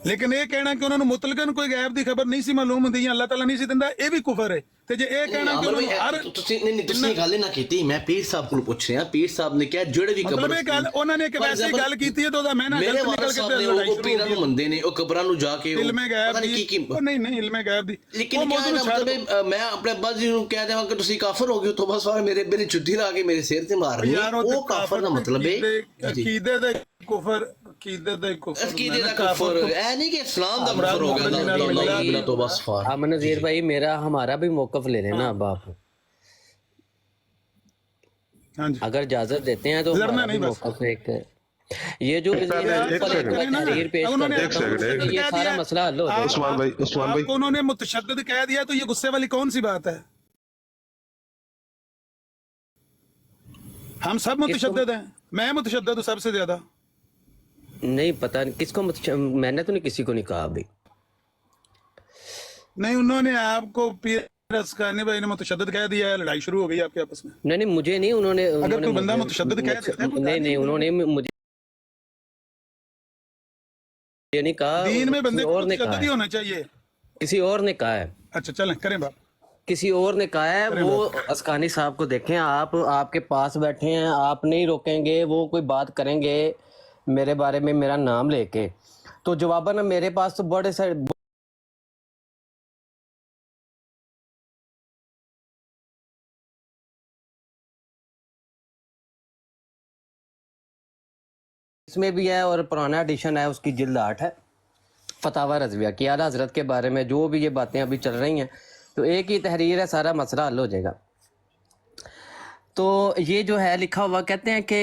ਲੇਕਿਨ ਇਹ ਕਹਿਣਾ ਕਿ ਉਹਨਾਂ ਨੂੰ ਮੁਤਲਕਨ ਕੋਈ ਗੈਬ ਦੀ ਖਬਰ ਨਹੀਂ ਸੀ ਮਾਲੂਮ ਹੁੰਦੀ ਜਾਂ ਅੱਲਾਹ ਤਾਲਾ ਨਹੀਂ ਸੀ ਦਿੰਦਾ, ਇਹ ਵੀ ਕੁਫਰ ਹੈ। ਤੇ ਜੇ ਇਹ ਕਹਿਣਾ ਕਿ ਉਹਨਾਂ ਨੂੰ ਹਰ ਤੁਸੀਂ ਗੱਲ ਨਾ ਕੀਤੀ, ਮੈਂ ਪੀਰ ਸਾਹਿਬ ਕੋਲ ਪੁੱਛ ਰਿਹਾ, ਪੀਰ ਸਾਹਿਬ ਨੇ ਕਿਹਾ ਜਿਹੜੇ ਵੀ ਮਤਲਬ ਇਹ ਗੱਲ ਉਹਨਾਂ ਨੇ ਕਿ ਵੈਸੇ ਗੱਲ ਕੀਤੀ ਹੈ ਤਾਂ ਉਹਦਾ ਮੈਂ ਨਾ ਮੇਰੇ ਵਾਲਾ ਸਾਹਿਬ ਨੇ ਉਹ ਪੀਰਾਂ ਨੂੰ ਮੰਨਦੇ ਨੇ, ਉਹ ਕਬਰਾਂ ਨੂੰ ਜਾ ਕੇ ਇਲਮੇ ਗੈਬ ਦੀ ਨਹੀਂ ਇਲਮੇ ਗੈਬ ਦੀ ਲੇਕਿਨ ਮਤਲਬ ਮੈਂ ਆਪਣੇ ਅੱਬਾ ਜੀ ਨੂੰ ਕਹਿ ਦੇਵਾਂ ਕਿ ਤੁਸੀਂ ਕਾਫਰ ਹੋ ਗਏ ਤਾਂ ਬਸ ਮੇਰੇ ਛੁੱਟੀ ਲਾ ਕੇ ਮੇਰੇ ਸਿਰ ਤੇ ਮਾਰ ਰਹੀ ਹੈ, ਉਹ ਕਾਫਰ ਦਾ ਮਤਲਬ ਹੈ ਅਕੀਦੇ ਦਾ ਕੁਫਰ, अकीदत दा कुफर है नहीं कि इस्लाम दा कुफर हो गया तो बस फार। अमन नज़ीर भाई मेरा हमारा भी मौक़िफ़ ले लेना अब आप, अगर इजाज़त देते हैं तो हमारा भी मौक़िफ़ एक ये जो तहरीर पेश करते हैं ये सारा मसला हल हो जाएगा। उस्मान भाई उन्होंने मुतशद्दिद कह दिया तो ये गुस्से वाली कौन सी बात है? हम सब मुतशद्दिद हैं, मैं मुतशद्दिद हूं सबसे ज्यादा। नहीं पता किसको मैंने तो नहीं किसी को नहीं कहा अभी। नहीं उन्होंने आपको पीर अस्कानी भाई ने मुतशद्दिद कह दिया है, लड़ाई शुरू हो गई आपके आपस में। नहीं मुझे नहीं, उन्होंने अगर कोई बंदा मुतशद्दिद कह देता है नहीं उन्होंने मुझे ये नहीं कहा, दीन में बंदे को मुतशद्दिद ही होना चाहिए, किसी और ने कहा है। अच्छा चलें करें बात, किसी और ने कहा है, वो अस्कानी साहब को देखें आप, आपके पास बैठे हैं, आप नहीं रोकेंगे, वो कोई बात करेंगे मेरे बारे में मेरा नाम लेके تو جواباً میرے پاس تو بڑے سارے اس میں بھی ہے اور پرانا ایڈیشن ہے اس کی جلد 8 ہے فتاوی رضویہ کی اعلیٰ حضرت کے بارے میں جو بھی یہ باتیں ابھی چل رہی ہیں تو ایک ہی تحریر ہے سارا مسئلہ حل ہو جائے گا. تو یہ جو ہے لکھا ہوا کہتے ہیں کہ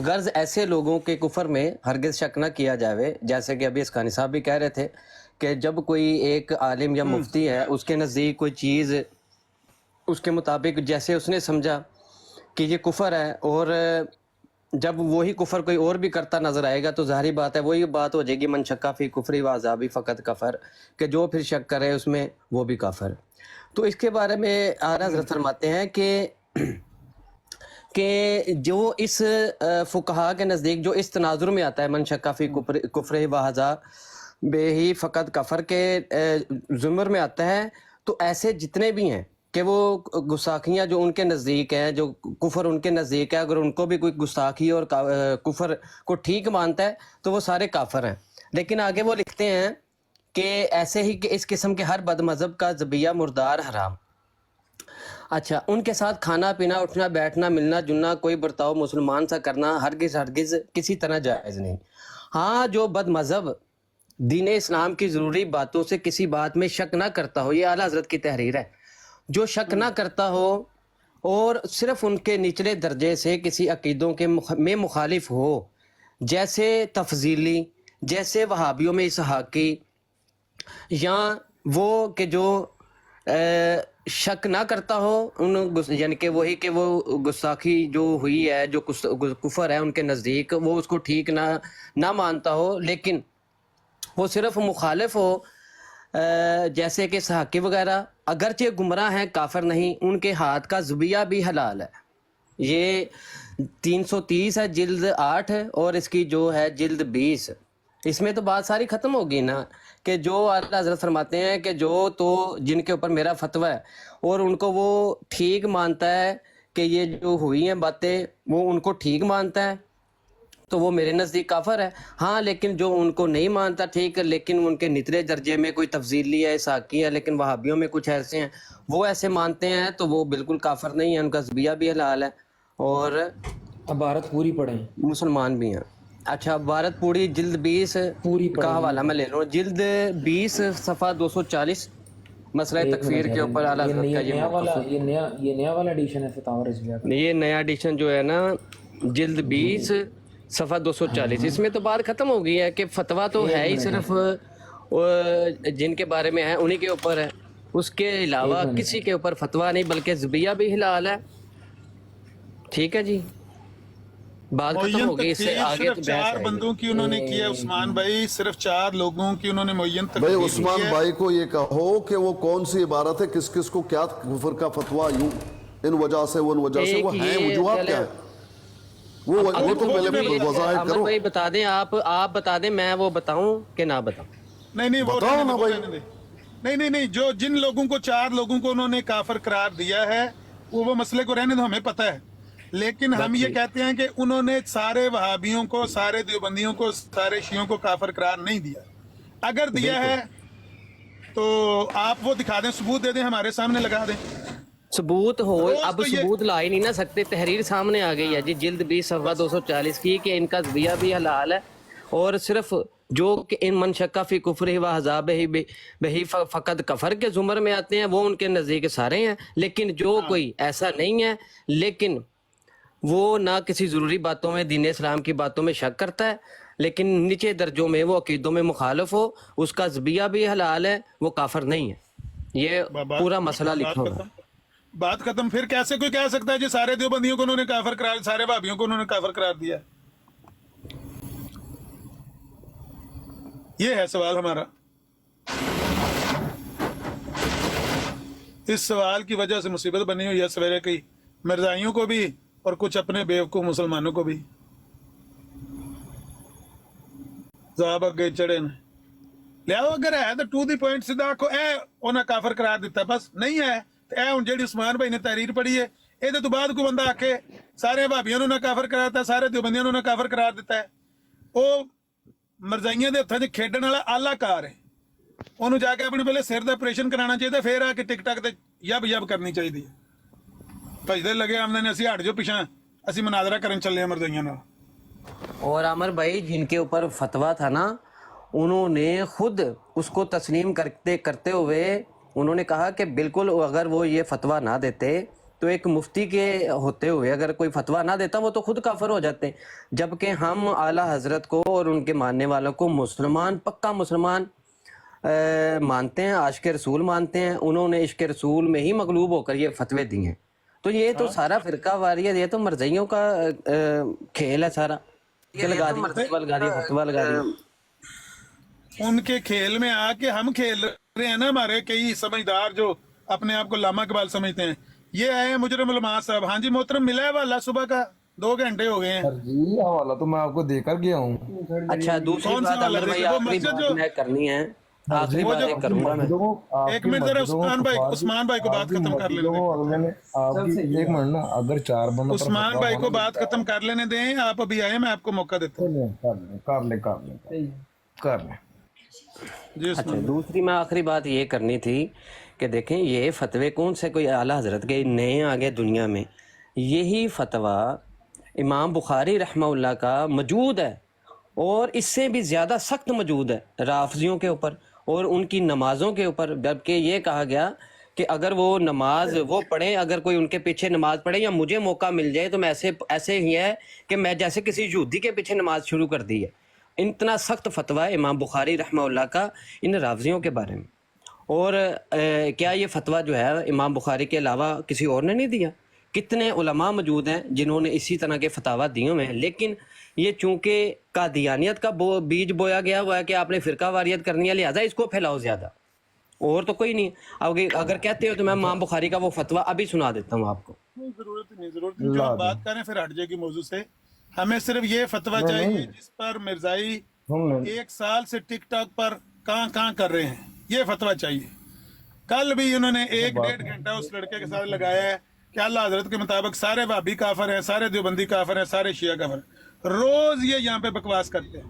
غرض ایسے لوگوں کے کفر میں ہرگز شک نہ کیا جاوے جیسے کہ ابھی اسکانی صاحب بھی کہہ رہے تھے کہ جب کوئی ایک عالم یا مفتی ہے اس کے نزدیک کوئی چیز اس کے مطابق جیسے اس نے سمجھا کہ یہ کفر ہے اور جب وہی کفر کوئی اور بھی کرتا نظر آئے گا تو ظاہری بات ہے وہی بات ہو جائے گی من شکا فی کفری و عذابی فقط کفر کہ جو پھر شک کرے اس میں وہ بھی کافر. تو اس کے بارے میں اعلیٰ حضرت فرماتے ہیں کہ جو اس فقہا کے نزدیک جو اس تناظر میں آتا ہے من شکا فی کفر و عذابہ فقط کفر کے زمر میں آتا ہے تو ایسے جتنے بھی ہیں کہ وہ گستاخیاں جو ان کے نزدیک ہیں جو کفر ان کے نزدیک ہے اگر ان کو بھی کوئی گستاخی اور کفر کو ٹھیک مانتا ہے تو وہ سارے کافر ہیں. لیکن آگے وہ لکھتے ہیں کہ ایسے ہی کہ اس قسم کے ہر بد مذہب کا ذبیحہ مردار حرام. اچھا ان کے ساتھ کھانا پینا اٹھنا بیٹھنا ملنا جلنا کوئی برتاؤ مسلمان سا کرنا ہرگز کسی طرح جائز نہیں. ہاں جو بد مذہب دین اسلام کی ضروری باتوں سے کسی بات میں شک نہ کرتا ہو یہ اعلیٰ حضرت کی تحریر ہے جو شک نہ کرتا ہو اور صرف ان کے نچلے درجے سے کسی عقیدوں کے میں مخالف ہو جیسے تفضیلی جیسے وہابیوں میں اسحاقی یا وہ کہ جو شک نہ کرتا ہو ان یعنی کہ وہی کہ وہ گستاخی جو ہوئی ہے جو کفر ہے ان کے نزدیک وہ اس کو ٹھیک نہ مانتا ہو لیکن وہ صرف مخالف ہو جیسے کہ صحاقی وغیرہ اگرچہ گمراہ ہیں کافر نہیں ان کے ہاتھ کا ذبیحہ بھی حلال ہے. یہ 330 ہے جلد 8 اور اس کی جو ہے جلد 20 اس میں تو بات ساری ختم ہوگی نا کہ جو اعلیٰ حضرت فرماتے ہیں کہ جو تو جن کے اوپر میرا فتویٰ ہے اور ان کو وہ ٹھیک مانتا ہے کہ یہ جو ہوئی ہیں باتیں وہ ان کو ٹھیک مانتا ہے تو وہ میرے نزدیک کافر ہے. ہاں لیکن جو ان کو نہیں مانتا ٹھیک لیکن ان کے نترے درجے میں کوئی تفضیلی ہے اسحاقی ہے لیکن وہابیوں میں کچھ ایسے ہیں وہ ایسے مانتے ہیں تو وہ بالکل کافر نہیں ہے ان کا ذبیحہ بھی حلال ہے اور عبارت پوری پڑھیں مسلمان بھی ہیں. اچھا عبارت پوری جلد 20 پوری کا حوالہ میں لے لوں جلد 20 صفحہ 240 مسئلہ تکفیر کے اوپر اعلیٰ حضرت کا یہ نیا والا ایڈیشن ہے فتاوی رضویہ کا. یہ نیا ایڈیشن جو ہے نا جلد 20 صفحہ 240 اس میں تو بات ختم ہو گئی ہے کہ فتویٰ تو ہے ہی صرف جن کے بارے میں ہے انہی کے اوپر ہے اس کے علاوہ کسی کے اوپر فتویٰ نہیں بلکہ ذبیحہ بھی حلال ہے. ٹھیک ہے جی بات ختم ہو گئی اس سے آگے صرف 4 بندوں کی انہوں نے کیا عثمان بھائی صرف 4 لوگوں کی انہوں نے معین بھائی عثمان بھائی کو یہ کہو کہ وہ کون سی عبارت ہے کس کس کو کیا کفر کا فتویٰ یوں ان وجہ سے وہ ان وجہ سے وہ ہیں وجوہات کیا ہے وہ تو پہلے وضاحت کرو. بھائی بتا دیں آپ بتا دیں میں وہ بتاؤں کہ نہ بتاؤں. نہیں وہ بتاؤ نا بھائی. نہیں جو جن لوگوں کو 4 لوگوں کو انہوں نے کافر قرار دیا ہے وہ مسئلے کو رہنے دو ہمیں پتہ ہے لیکن ہم یہ کہتے ہیں کہ انہوں نے سارے وہابیوں کو سارے دیوبندیوں کو سارے شیعوں کو کافر قرار نہیں دیا. اگر دیا ہے تو آپ وہ دکھا دیں ثبوت دے دیں ہمارے سامنے لگا دیں. ثبوت ہو اب ثبوت لا ہی نہیں نہ سکتے تحریر سامنے آ گئی ہے جی جلد 20 صفحہ 240 کی کہ ان کا ذبیحہ بھی حلال ہے اور صرف جو کہ ان من شکا فی کفرہ و عذابہ بہ فقط کفر کے زمر میں آتے ہیں وہ ان کے نزدیک سارے ہیں لیکن جو کوئی ایسا نہیں ہے لیکن وہ نہ کسی ضروری باتوں میں دین اسلام کی باتوں میں شک کرتا ہے لیکن نیچے درجوں میں وہ عقیدوں میں مخالف ہو اس کا ذبیحہ بھی حلال ہے وہ کافر نہیں ہے. یہ پورا مسئلہ لکھا ہوا ہے. بات ختم. پھر کیسے کوئی کہہ سکتا ہے جی سارے دیوبندیوں کو انہوں نے کافر قرار سارے بھابیوں کو انہوں نے کافر قرار دیا. یہ ہے سوال ہمارا. اس سوال کی وجہ سے مصیبت بنی ہوئی ہے سویرے کی مرزائیوں کو بھی اور کچھ اپنے بیوقوف مسلمانوں کو بھی. ذاب اگے چڑھے نے لیا اگر ہے تو ٹو دی پوائنٹ سیدھا آکھو اے انہاں کافر قرار دیتا بس نہیں ہے اے ہن جیڑی عثمان بھائی نے تحریر پڑھی ہے یہ تو بعد کو بندہ آ کے سارے بھابیاں نوں نہ کافر قرار دیتا سارے دیوبندیاں نوں نہ کافر قرار دیتا ہے وہ ਮਰਜ਼ਾਈਆਂ ਦੇ ਹੱਥਾਂ 'ਚ ਖੇਡਣ ਵਾਲਾ ਆਲਾਕਾਰ ਹੈ, ਉਹਨੂੰ ਜਾ ਕੇ ਆਪਣੇ ਪਹਿਲੇ ਸਿਰ ਦਾ ਆਪਰੇਸ਼ਨ ਕਰਾਉਣਾ ਚਾਹੀਦਾ, ਫਿਰ ਆ ਕੇ ਟਿਕਟਕ ਤੇ ਯਬ ਕਰਨੀ ਚਾਹੀਦੀ ਹੈ। ਭਜਦੇ ਲੱਗੇ ਆਮਦੇ ਨੇ ਅਸੀਂ ਹਟ ਜਾਓ ਪਿਛਾਂ, ਅਸੀਂ ਮੁਨਾਜ਼ਰਾ ਕਰਨ ਚੱਲੇ ਆ ਮਰਜ਼ਾਈਆਂ ਨਾਲ। और आमिर भाई जिनके ऊपर फतवा था ना, उन्होंने खुद उसको तस्लीम करते हुए उन्होंने कहा कि बिल्कुल अगर वो ये फतवा ना देते तो एक मुफ्ती के होते हुए अगर कोई फतवा ना देता वो तो खुद काफिर हो जाते, जबकि हम आला हजरत को और उनके मानने वालों को मुसलमान, पक्का मुसलमान मानते हैं, आशिक रसूल मानते हैं। उन्होंने इश्क रसूल में ही मगलूब होकर ये फतवे दिए हैं। तो ये तो सारा फिरका वारियत, ये तो मरज़इयों का खेल है सारा। ये लगा दिया फतवा, लगा दिया फतवा, लगा दिया। उनके खेल में आके हम खेल रहे हैं ना। हमारे कई समझदार जो अपने आप को लामा इकबाल समझते हैं, ये आए हैं मुजरिम उलमा साहब। हाँ जी मोहतरम, मिला है हवाला सुबह का, 2 घंटे हो गए हैं। सर जी हवाला तो मैं आपको देकर गया हूँ। अच्छा दूसरी कौन सा बात वाला आमिर भाई, देखो, आखिरी मस्जिद बात जो- मैं करनी है, आखिरी वो बात जो- एक करूंगा मैं। एक मिनट जरा उस्मान भाई को बात खत्म कर लेने दें। अगले ने आपकी एक मिनट ना, अगर 4 बंदों पर उस्मान फतवा भाई को होना बात खत्म कर लेने दें। आप अभी आए, मैं आपको मौका देता हूँ। कर ले जी अच्छा उस्मान। दूसरी मैं आखिरी बात ये करनी थी कि देखें ये फतवे कौन से कोई आला हजरत के नए आ गए दुनिया में, यही फतवा इमाम बुखारी रहमहुल्लाह का मौजूद है और इससे भी ज़्यादा सख्त मौजूद है राफजियों के ऊपर और उनकी नमाज़ों के ऊपर। जबकि ये कहा गया कि अगर वो नमाज वो पढ़े, अगर कोई उनके पीछे नमाज पढ़े या मुझे मौका मिल जाए तो मैं ऐसे ही है कि मैं जैसे किसी यहूदी के पीछे नमाज शुरू कर दी है। इतना सख्त फतवा है इमाम बुखारी रहमहुल्लाह का इन राफजियों के बारे में। और क्या ये फतवा जो है इमाम बुखारी के अलावा किसी और ने नहीं दिया? कितने उलमा मौजूद हैं जिन्होंने इसी तरह के फतावा दिए हुए हैं, लेकिन ये चूंकि कादियानियत का बीज बोया गया हुआ है कि आपने फ़िरका वारियत करनी है, लिहाजा इसको फैलाओ ज़्यादा, और तो कोई नहीं। अगर कहते हो तो मैं इमाम बुखारी का वो फतवा अभी सुना देता हूँ आपको। जरूरत नहीं जो हम बात करें फिर हट जाएगी मौजू से। हमें सिर्फ ये फतवा चाहिए जिस पर मिर्जाई 1 साल से टिकटॉक पर कहाँ कर रहे हैं, ये फतवा चाहिए। कल भी उन्होंने 1-1.5 घंटा उस लड़के के साथ लगाया है कि अल्लाह हजरत के मुताबिक सारे भाभी काफिर हैं, सारे देवबंदी काफिर हैं, सारे शिया काफिर। रोज ये यहाँ पे बकवास करते हैं।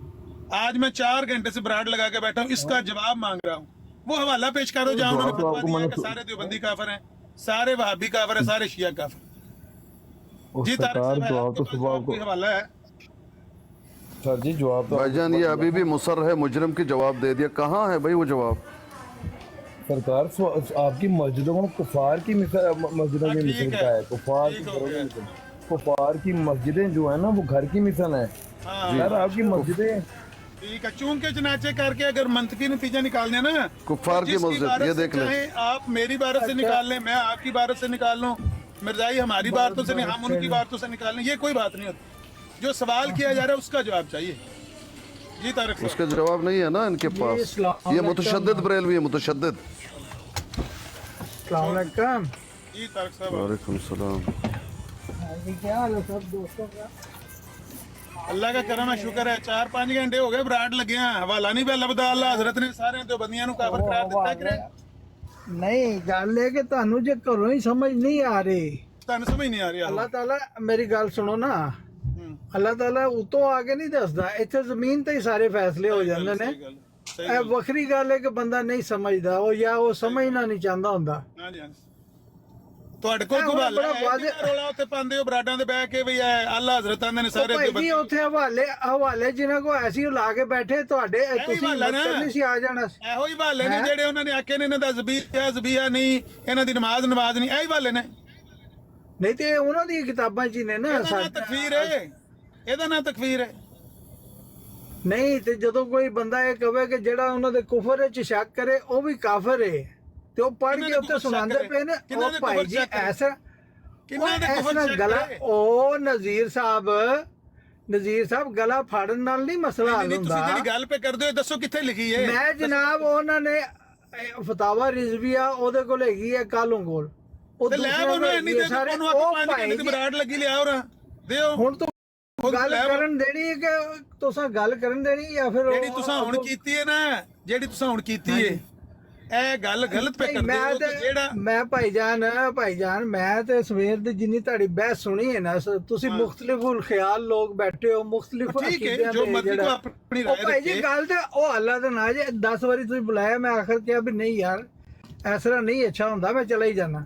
आज मैं 4 घंटे से ब्राड लगा के बैठा हूँ, इसका जवाब मांग रहा हूँ। वो हवाला पेश करो जहाँ उन्होंने फतवा दिया है कि सारे देवबंदी काफिर हैं, सारे भाभी काफिर हैं, सारे शिया काफिर। जी तारिक साहब, आपके पास कोई हवाला है? सर जी जवाब तो भाईजान ये अभी भी मुसर है, मुजरिम की जवाब दे दिया। कहाँ है भाई वो जवाब? सरकार आपकी मस्जिदों को कुफार की मस्जिदों की मिसाल का है। कुफार की मस्जिदें जो है ना वो घर की मिसाल है। यार आपकी मस्जिदें ठीक है, चूंकि चनाचे करके अगर मंतकी नतीजा निकालने ना, कुफार की मस्जिद, ये देख लें। आप मेरी बारत से निकाल लें, मैं आपकी बारत से निकाल लूं, मिर्जाई हमारी बातों से नहीं, हम उनकी बातों से निकाल लें, ये कोई बात नहीं होती। जो सवाल किया जा रहा है उसका जवाब चाहिए। जी तारिक साहब। उसका जवाब नहीं है ना इनके पास। ये मुतशद्दिद बरेलवी है, मुतशद्दिद। अस्सलाम वालेकुम। जी तारिक साहब। वालेकुम सलाम। क्या हाल है सब दोस्तों का? अल्लाह का करम है, शुक्र है। 4-5 घंटे हो गए ब्राड लगे हैं, हवाला नहीं पहला बता। अल्लाह हजरत ने सारे तो बंदियां काफिर करार दिता कि नहीं गल है कि ਤੁਹਾਨੂੰ ਜੇ ਘਰੋਂ ਹੀ ਸਮਝ ਨਹੀਂ ਆ ਰਹੀ, ਤੁਹਾਨੂੰ ਸਮਝ ਨਹੀਂ ਆ ਰਹੀ। ਅੱਲਾਹ ਤਾਲਾ ਮੇਰੀ ਗੱਲ ਸੁਣੋ ਨਾ, ਅੱਲਾਹ ਤਾਲਾ ਉਤੋਂ ਆ ਕੇ ਨਹੀਂ ਦੱਸਦਾ, ਇੱਥੇ ਜ਼ਮੀਨ ਤੇ ਹੀ ਸਾਰੇ ਫੈਸਲੇ ਹੋ ਜਾਂਦੇ ਨੇ। ਇਹ ਵੱਖਰੀ ਗੱਲ ਹੈ ਕਿ ਬੰਦਾ ਨਹੀਂ ਸਮਝਦਾ ਉਹ ਜਾਂ ਉਹ ਸਮਝਣਾ ਨਹੀਂ ਚਾਹੁੰਦਾ ਹੁੰਦਾ। ਹਾਂਜੀ ਹਾਂਜੀ, ਤੁਹਾਡੇ ਕੋਲ ਕੋਈ ਹਵਾਲਾ ਹੈ? ਰੋਲਾ ਉੱਤੇ ਪਾਉਂਦੇ ਹੋ ਬਰਾਡਾਂ ਦੇ ਬਹਿ ਕੇ ਵੀ ਅੱਲਾਹ ਹਜ਼ਰਤਾਂ ਦੇ ਨੇ ਸਾਰੇ ਭਾਈ ਜੀ ਉੱਥੇ ਹਵਾਲੇ ਜਿਨ੍ਹਾਂ ਕੋ ਐਸੀ ਲਾ ਕੇ ਬੈਠੇ ਤੁਹਾਡੇ, ਤੁਸੀਂ ਨਹੀਂ ਸੀ ਆ ਜਾਣਾ। ਇਹੋ ਹੀ ਹਵਾਲੇ ਨੇ ਜਿਹੜੇ ਉਹਨਾਂ ਨੇ ਆਖੇ ਨੇ ਇਹਨਾਂ ਦਾ ਜ਼ਬੀਹਾ ਨਹੀਂ, ਇਹਨਾਂ ਦੀ ਨਮਾਜ਼ ਨਹੀਂ, ਇਹੀ ਹਵਾਲੇ ਨੇ। ਨਹੀਂ ਤੇ ਉਹਨਾਂ ਦੀ ਕਿਤਾਬਾਂ 'ਚ ਹੀ ਨੇ ਨਾ। ਤਕਫੀਰ ਹੈ, ਇਹਦਾ ਨਾਂ ਤਕਫੀਰ ਹੈ। ਨਹੀਂ ਤੇ ਜਦੋਂ ਕੋਈ ਬੰਦਾ ਇਹ ਕਹੇ ਕਿ ਜਿਹੜਾ ਉਹਨਾਂ ਦੇ ਕੁਫਰ 'ਚ ਸ਼ੱਕ ਕਰੇ ਉਹ ਵੀ ਕਾਫਰ ਹੈ, ਤੇ ਉਹ ਪੜ੍ਹ ਕੇ ਉੱਤੇ ਸੁਣਾਉਂਦੇ ਪਏ ਨੇ। ਉਹ ਭਾਈ ਜੀ ਐਸਾ ਗਲਾ, ਉਹ ਨਜ਼ੀਰ ਸਾਹਿਬ ਗਲਾ ਫਾੜਨ ਨਾਲ ਨਹੀਂ ਮਸਲਾ ਹੱਲ ਹੁੰਦਾ। ਤੁਸੀਂ ਜਿਹੜੀ ਗੱਲ ਪੇ ਕਰਦੇ ਹੋ ਦੱਸੋ ਕਿੱਥੇ ਲਿਖੀ ਹੈ? ਮੈਂ ਜਨਾਬ ਉਹਨਾਂ ਨੇ ਫਤਾਵਾ ਰਿਜ਼ਵੀਆ ਉਹਦੇ ਕੋਲ ਹੈਗੀ ਹੈ ਕਾਲੋਂ ਕੋਲ, ਉਹ ਲੈ ਉਹਨੂੰ ਇੰਨੀ ਦੇ ਉਹਨੂੰ ਆਪਾਂ 5 ਘੰਟੇ ਦੀ ਬਰਾਡ ਲੱਗੀ ਲਿਆ ਹੋਰ ਦਿਓ। ਹੁਣ ਤੂੰ ਗੱਲ ਕਰਨ ਦੇਣੀ ਹੈ ਕਿ ਤੁਸੀਂ ਗੱਲ ਕਰਨ ਦੇਣੀ ਜਾਂ ਫਿਰ ਜਿਹੜੀ ਤੁਸੀਂ ਹੁਣ ਕੀਤੀ ਹੈ ਨਾ, ਜਿਹੜੀ ਤੁਸੀਂ ਹੁਣ ਕੀਤੀ ਹੈ ਇਹ ਗੱਲ ਗਲਤ ਪੇ ਕਰਦੇ ਹੋ ਕਿ ਜਿਹੜਾ ਮੈਂ ਭਾਈਜਾਨ ਮੈਂ ਤੇ ਸਵੇਰ ਦੀ ਜਿੰਨੀ ਤੁਹਾਡੀ ਬਹਿਸ ਸੁਣੀ ਹੈ ਨਾ ਤੁਸੀਂ ਮੁਖਤਲਿਫੁਲ ਖਿਆਲ ਲੋਕ ਬੈਠੇ ਹੋ ਮੁਖਤਲਿਫ ਠੀਕ ਹੈ ਜੋ ਮਰਜ਼ੀ ਕੋ ਆਪਣੀ ਰਾਏ ਭਾਈ ਜੀ ਰੱਖੇ ਗੱਲ ਤੇ ਉਹ ਅੱਲਾ ਦਾ ਨਾ ਜੇ 10 ਵਾਰੀ ਤੁਸੀਂ ਬੁਲਾਇਆ ਮੈਂ ਆਖਰ ਕਿਹਾ ਵੀ ਨਹੀਂ ਯਾਰ ਇਸ ਤਰ੍ਹਾਂ ਨਹੀਂ ਅੱਛਾ ਹੁੰਦਾ ਮੈਂ ਚਲਾ ਹੀ ਜਾਣਾ